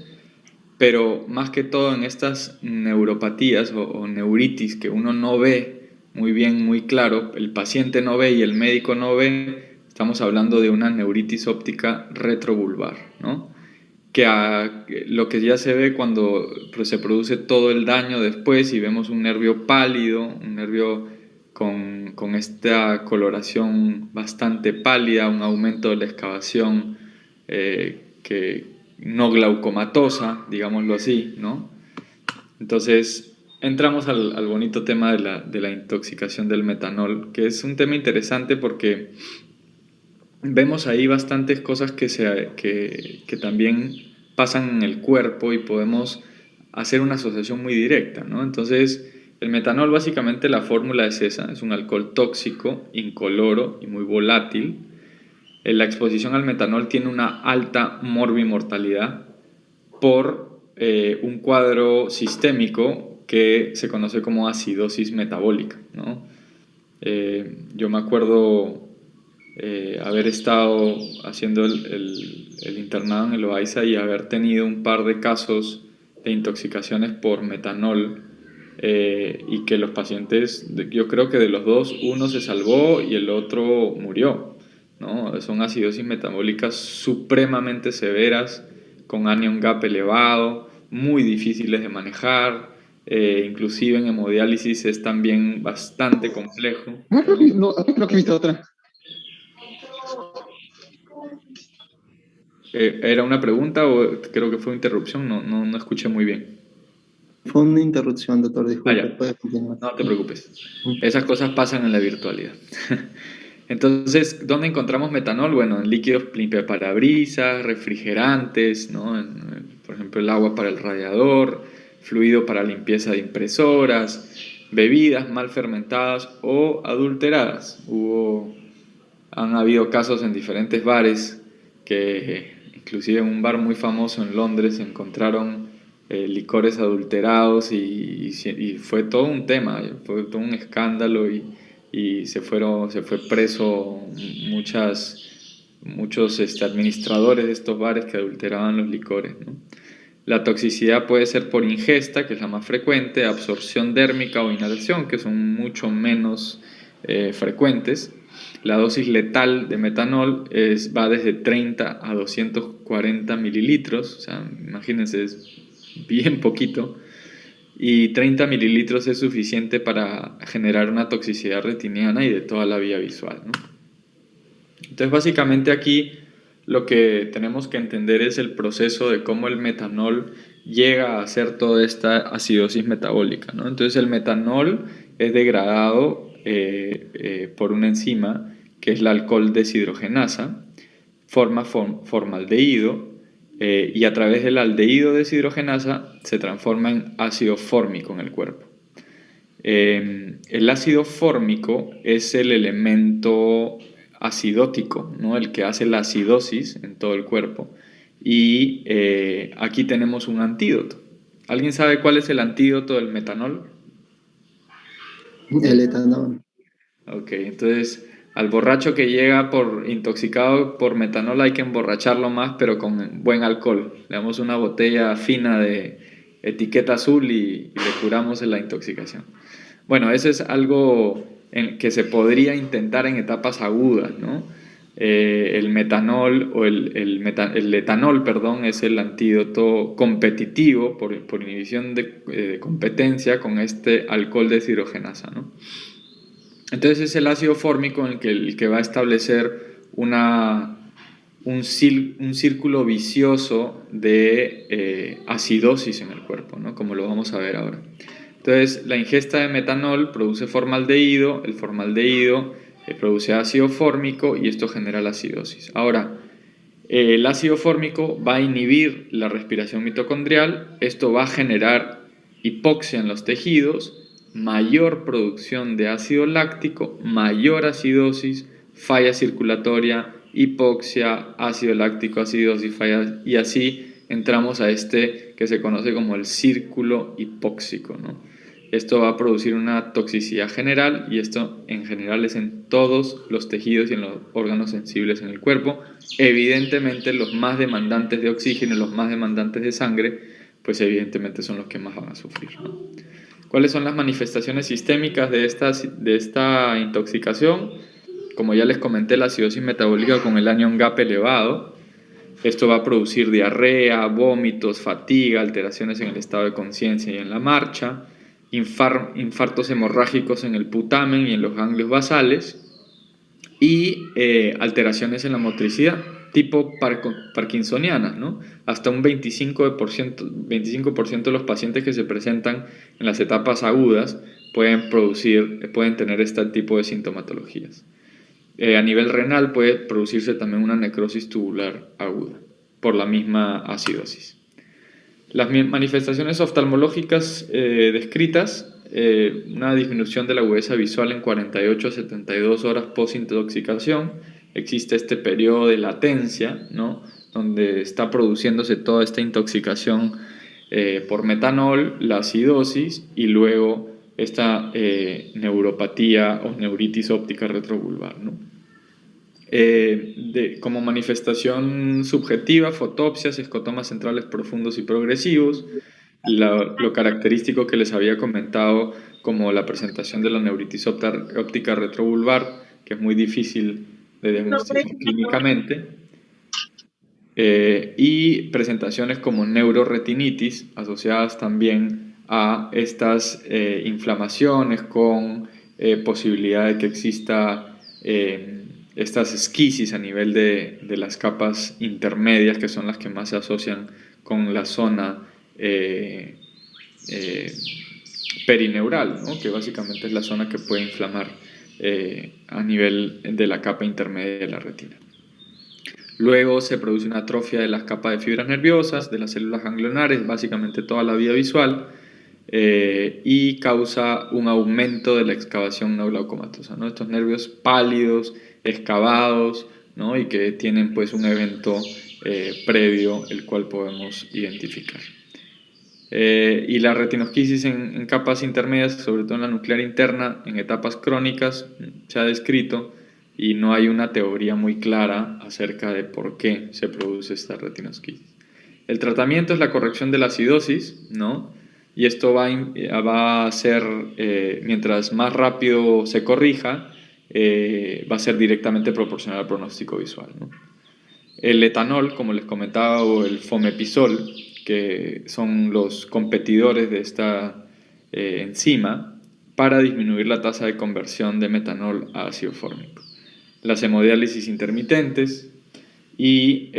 pero más que todo en estas neuropatías o neuritis que uno no ve muy bien, muy claro, el paciente no ve y el médico no ve, estamos hablando de una neuritis óptica retrovulvar, ¿no? Lo que ya se ve cuando se produce todo el daño después y vemos un nervio pálido, un nervio con esta coloración bastante pálida, un aumento de la excavación que no glaucomatosa, digámoslo así, ¿no? Entonces entramos al bonito tema de la intoxicación del metanol, que es un tema interesante porque vemos ahí bastantes cosas que también pasan en el cuerpo y podemos hacer una asociación muy directa, ¿no? Entonces, el metanol básicamente la fórmula es esa, es un alcohol tóxico, incoloro y muy volátil. La exposición al metanol tiene una alta morbimortalidad por un cuadro sistémico que se conoce como acidosis metabólica, ¿no? Yo me acuerdo haber estado haciendo el internado en el Loaiza y haber tenido un par de casos de intoxicaciones por metanol, y que los pacientes, yo creo que de los dos, uno se salvó y el otro murió, ¿no? Son acidosis metabólicas supremamente severas, con anion gap elevado, muy difíciles de manejar, inclusive en hemodiálisis es también bastante complejo. Creo que he visto otra. ¿Era una pregunta o creo que fue una interrupción? No escuché muy bien. Fue una interrupción, doctor, disculpe, Ya. puede continuar. No te preocupes. Esas cosas pasan en la virtualidad. Entonces, ¿dónde encontramos metanol? Bueno, en líquidos limpiaparabrisas, refrigerantes, ¿no? Por ejemplo, el agua para el radiador, fluido para limpieza de impresoras, bebidas mal fermentadas o adulteradas. Han habido casos en diferentes bares que, inclusive en un bar muy famoso en Londres, encontraron licores adulterados y fue todo un tema, fue todo un escándalo y se fue preso muchos administradores de estos bares que adulteraban los licores, ¿no? La toxicidad puede ser por ingesta, que es la más frecuente, absorción dérmica o inhalación, que son mucho menos frecuentes. La dosis letal de metanol va desde 30 a 240 mililitros, o sea, imagínense, es bien poquito, y 30 mililitros es suficiente para generar una toxicidad retiniana y de toda la vía visual, ¿no? Entonces, básicamente aquí lo que tenemos que entender es el proceso de cómo el metanol llega a hacer toda esta acidosis metabólica, ¿no? Entonces, el metanol es degradado por una enzima que es la alcohol deshidrogenasa, forma formaldehído, y a través del aldehído deshidrogenasa se transforma en ácido fórmico en el cuerpo. El ácido fórmico es el elemento acidótico, ¿no? El que hace la acidosis en todo el cuerpo. Y aquí tenemos un antídoto. ¿Alguien sabe cuál es el antídoto del metanol? El etanol. Ok, entonces al borracho que llega intoxicado por metanol hay que emborracharlo más, pero con buen alcohol. Le damos una botella fina de etiqueta azul y le curamos la intoxicación. Bueno, eso es algo que se podría intentar en etapas agudas, ¿no? El metanol o el etanol, perdón, es el antídoto competitivo por inhibición de competencia con este alcohol deshidrogenasa, ¿no? Entonces es el ácido fórmico el que va a establecer un círculo vicioso de acidosis en el cuerpo, ¿no? Como lo vamos a ver ahora. Entonces la ingesta de metanol produce formaldehído, el formaldehído produce ácido fórmico y esto genera la acidosis. Ahora, el ácido fórmico va a inhibir la respiración mitocondrial, esto va a generar hipoxia en los tejidos, mayor producción de ácido láctico, mayor acidosis, falla circulatoria, hipoxia, ácido láctico, acidosis, falla, y así entramos a este que se conoce como el círculo hipóxico, ¿no? Esto va a producir una toxicidad general y esto en general es en todos los tejidos y en los órganos sensibles en el cuerpo. Evidentemente los más demandantes de oxígeno, los más demandantes de sangre, pues evidentemente son los que más van a sufrir, ¿no? ¿Cuáles son las manifestaciones sistémicas de esta intoxicación? Como ya les comenté, la acidosis metabólica con el anion gap elevado. Esto va a producir diarrea, vómitos, fatiga, alteraciones en el estado de conciencia y en la marcha, infartos hemorrágicos en el putamen y en los ganglios basales y alteraciones en la motricidad tipo parkinsonianas, ¿no? Hasta un 25% de los pacientes que se presentan en las etapas agudas pueden tener este tipo de sintomatologías. A nivel renal puede producirse también una necrosis tubular aguda por la misma acidosis. Las manifestaciones oftalmológicas descritas, una disminución de la agudeza visual en 48 a 72 horas post-intoxicación. Existe este periodo de latencia, ¿no? Donde está produciéndose toda esta intoxicación por metanol, la acidosis y luego esta neuropatía o neuritis óptica retrovulvar, ¿no? Como manifestación subjetiva, fotopsias, escotomas centrales profundos y progresivos, lo característico que les había comentado como la presentación de la neuritis óptica retrovulvar, que es muy difícil de diagnosticar clínicamente, y presentaciones como neuroretinitis asociadas también a estas inflamaciones con posibilidad de que exista estas esquisis a nivel de las capas intermedias, que son las que más se asocian con la zona perineural, ¿no? Que básicamente es la zona que puede inflamar a nivel de la capa intermedia de la retina. Luego se produce una atrofia de las capas de fibras nerviosas, de las células ganglionares, básicamente toda la vía visual, y causa un aumento de la excavación neoglaucomatosa, ¿no? Estos nervios pálidos, excavados, ¿no? Y que tienen pues un evento previo el cual podemos identificar. Y la retinosquisis en capas intermedias, sobre todo en la nuclear interna, en etapas crónicas, se ha descrito y no hay una teoría muy clara acerca de por qué se produce esta retinosquisis. El tratamiento es la corrección de la acidosis, ¿no? Y esto va a ser, mientras más rápido se corrija, va a ser directamente proporcional al pronóstico visual, ¿no? El etanol, como les comentaba, o el fomepisol, que son los competidores de esta enzima, para disminuir la tasa de conversión de metanol a ácido fórmico. Las hemodiálisis intermitentes y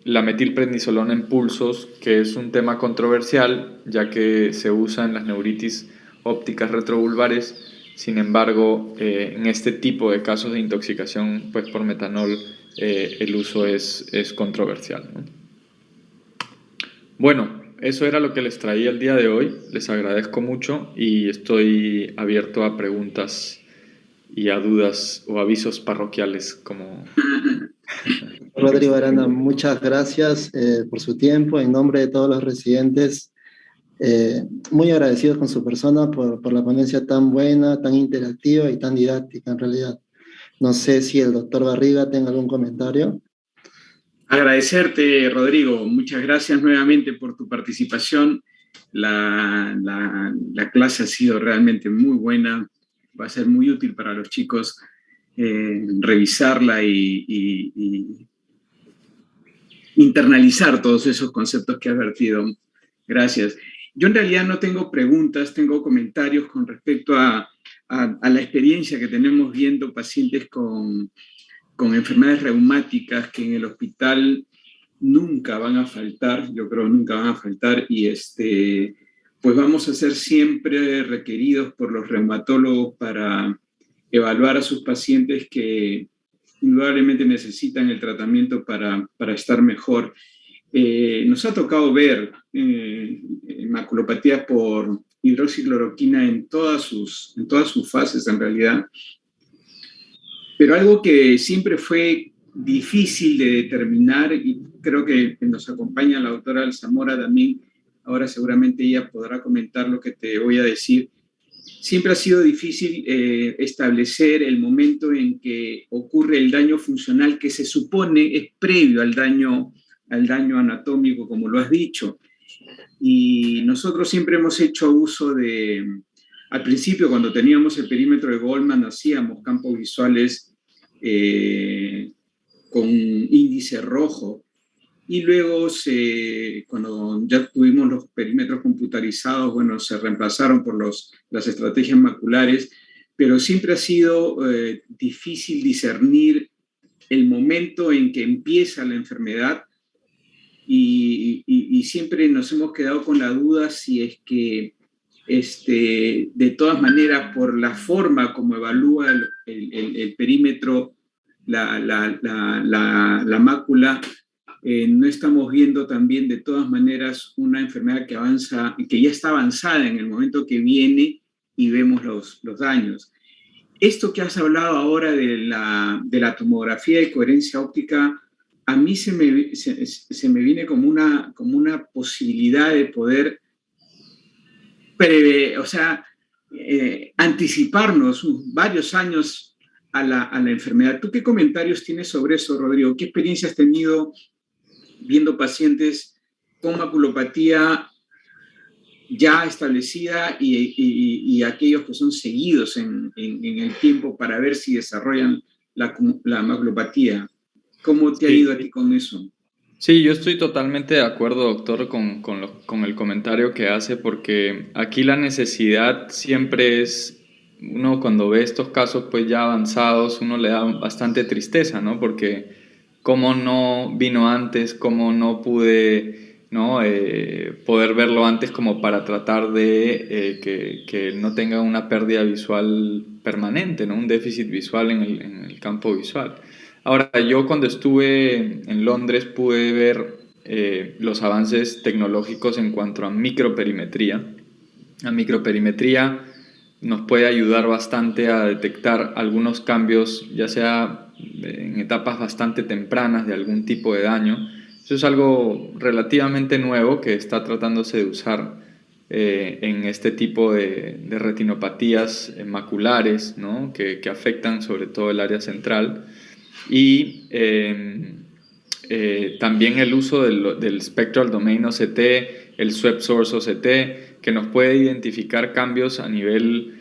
la metilprednisolona en pulsos, que es un tema controversial, ya que se usa en las neuritis ópticas retrovulvares. Sin embargo, en este tipo de casos de intoxicación pues, por metanol, el uso es controversial, ¿no? Bueno, eso era lo que les traía el día de hoy. Les agradezco mucho y estoy abierto a preguntas y a dudas o avisos parroquiales como... Rodrigo Arana, muchas gracias por su tiempo. En nombre de todos los residentes, muy agradecidos con su persona por la ponencia tan buena, tan interactiva y tan didáctica en realidad. No sé si el doctor Barriga tenga algún comentario. Agradecerte, Rodrigo. Muchas gracias nuevamente por tu participación. La clase ha sido realmente muy buena. Va a ser muy útil para los chicos revisarla y internalizar todos esos conceptos que has vertido. Gracias. Yo en realidad no tengo preguntas, tengo comentarios con respecto a la experiencia que tenemos viendo pacientes con enfermedades reumáticas que en el hospital nunca van a faltar, yo creo nunca van a faltar, y pues vamos a ser siempre requeridos por los reumatólogos para evaluar a sus pacientes que indudablemente necesitan el tratamiento para estar mejor. Nos ha tocado ver maculopatía por hidroxicloroquina en todas sus fases en realidad, pero algo que siempre fue difícil de determinar, y creo que nos acompaña la doctora Alzamora también, ahora seguramente ella podrá comentar lo que te voy a decir, siempre ha sido difícil establecer el momento en que ocurre el daño funcional que se supone es previo al daño anatómico, como lo has dicho. Y nosotros siempre hemos hecho uso al principio, cuando teníamos el perímetro de Goldman, hacíamos campos visuales con índice rojo. Y luego, cuando ya tuvimos los perímetros computarizados, bueno, se reemplazaron por las estrategias maculares, pero siempre ha sido difícil discernir el momento en que empieza la enfermedad y siempre nos hemos quedado con la duda si es que de todas maneras, por la forma como evalúa el perímetro, la mácula, no estamos viendo también de todas maneras una enfermedad que avanza, que ya está avanzada en el momento que viene y vemos los daños. Esto que has hablado ahora de la tomografía de coherencia óptica, a mí se me viene como una posibilidad de poder anticiparnos varios años a la enfermedad. ¿Tú qué comentarios tienes sobre eso, Rodrigo? ¿Qué experiencia has tenido viendo pacientes con maculopatía ya establecida y aquellos que son seguidos en el tiempo para ver si desarrollan la maculopatía? ¿Cómo te ha ido a ti con eso? Sí, yo estoy totalmente de acuerdo, doctor, con el comentario que hace, porque aquí la necesidad siempre es, uno cuando ve estos casos pues ya avanzados, uno le da bastante tristeza, ¿no? Porque cómo no vino antes, cómo no pude, ¿no? Poder verlo antes como para tratar de que no tenga una pérdida visual permanente, ¿no? Un déficit visual en el campo visual. Ahora, yo cuando estuve en Londres pude ver los avances tecnológicos en cuanto a microperimetría. La microperimetría nos puede ayudar bastante a detectar algunos cambios, ya sea en etapas bastante tempranas de algún tipo de daño. Eso es algo relativamente nuevo que está tratándose de usar en este tipo de retinopatías maculares, ¿no? que afectan sobre todo el área central. Y también el uso del Spectral Domain OCT, el Swept Source OCT, que nos puede identificar cambios a nivel,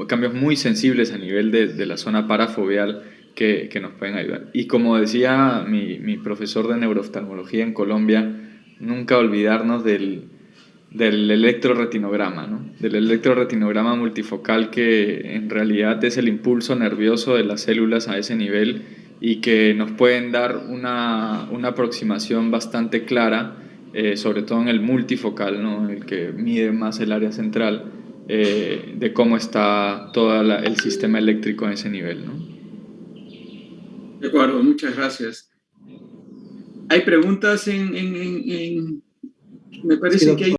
cambios muy sensibles a nivel de la zona parafoveal que nos pueden ayudar. Y como decía mi profesor de neurooftalmología en Colombia, nunca olvidarnos del electroretinograma, ¿no? Del electroretinograma multifocal, que en realidad es el impulso nervioso de las células a ese nivel y que nos pueden dar una aproximación bastante clara, sobre todo en el multifocal, ¿no? El que mide más el área central, de cómo está todo el sistema eléctrico en ese nivel, ¿no? De acuerdo, muchas gracias. Hay preguntas me parece que hay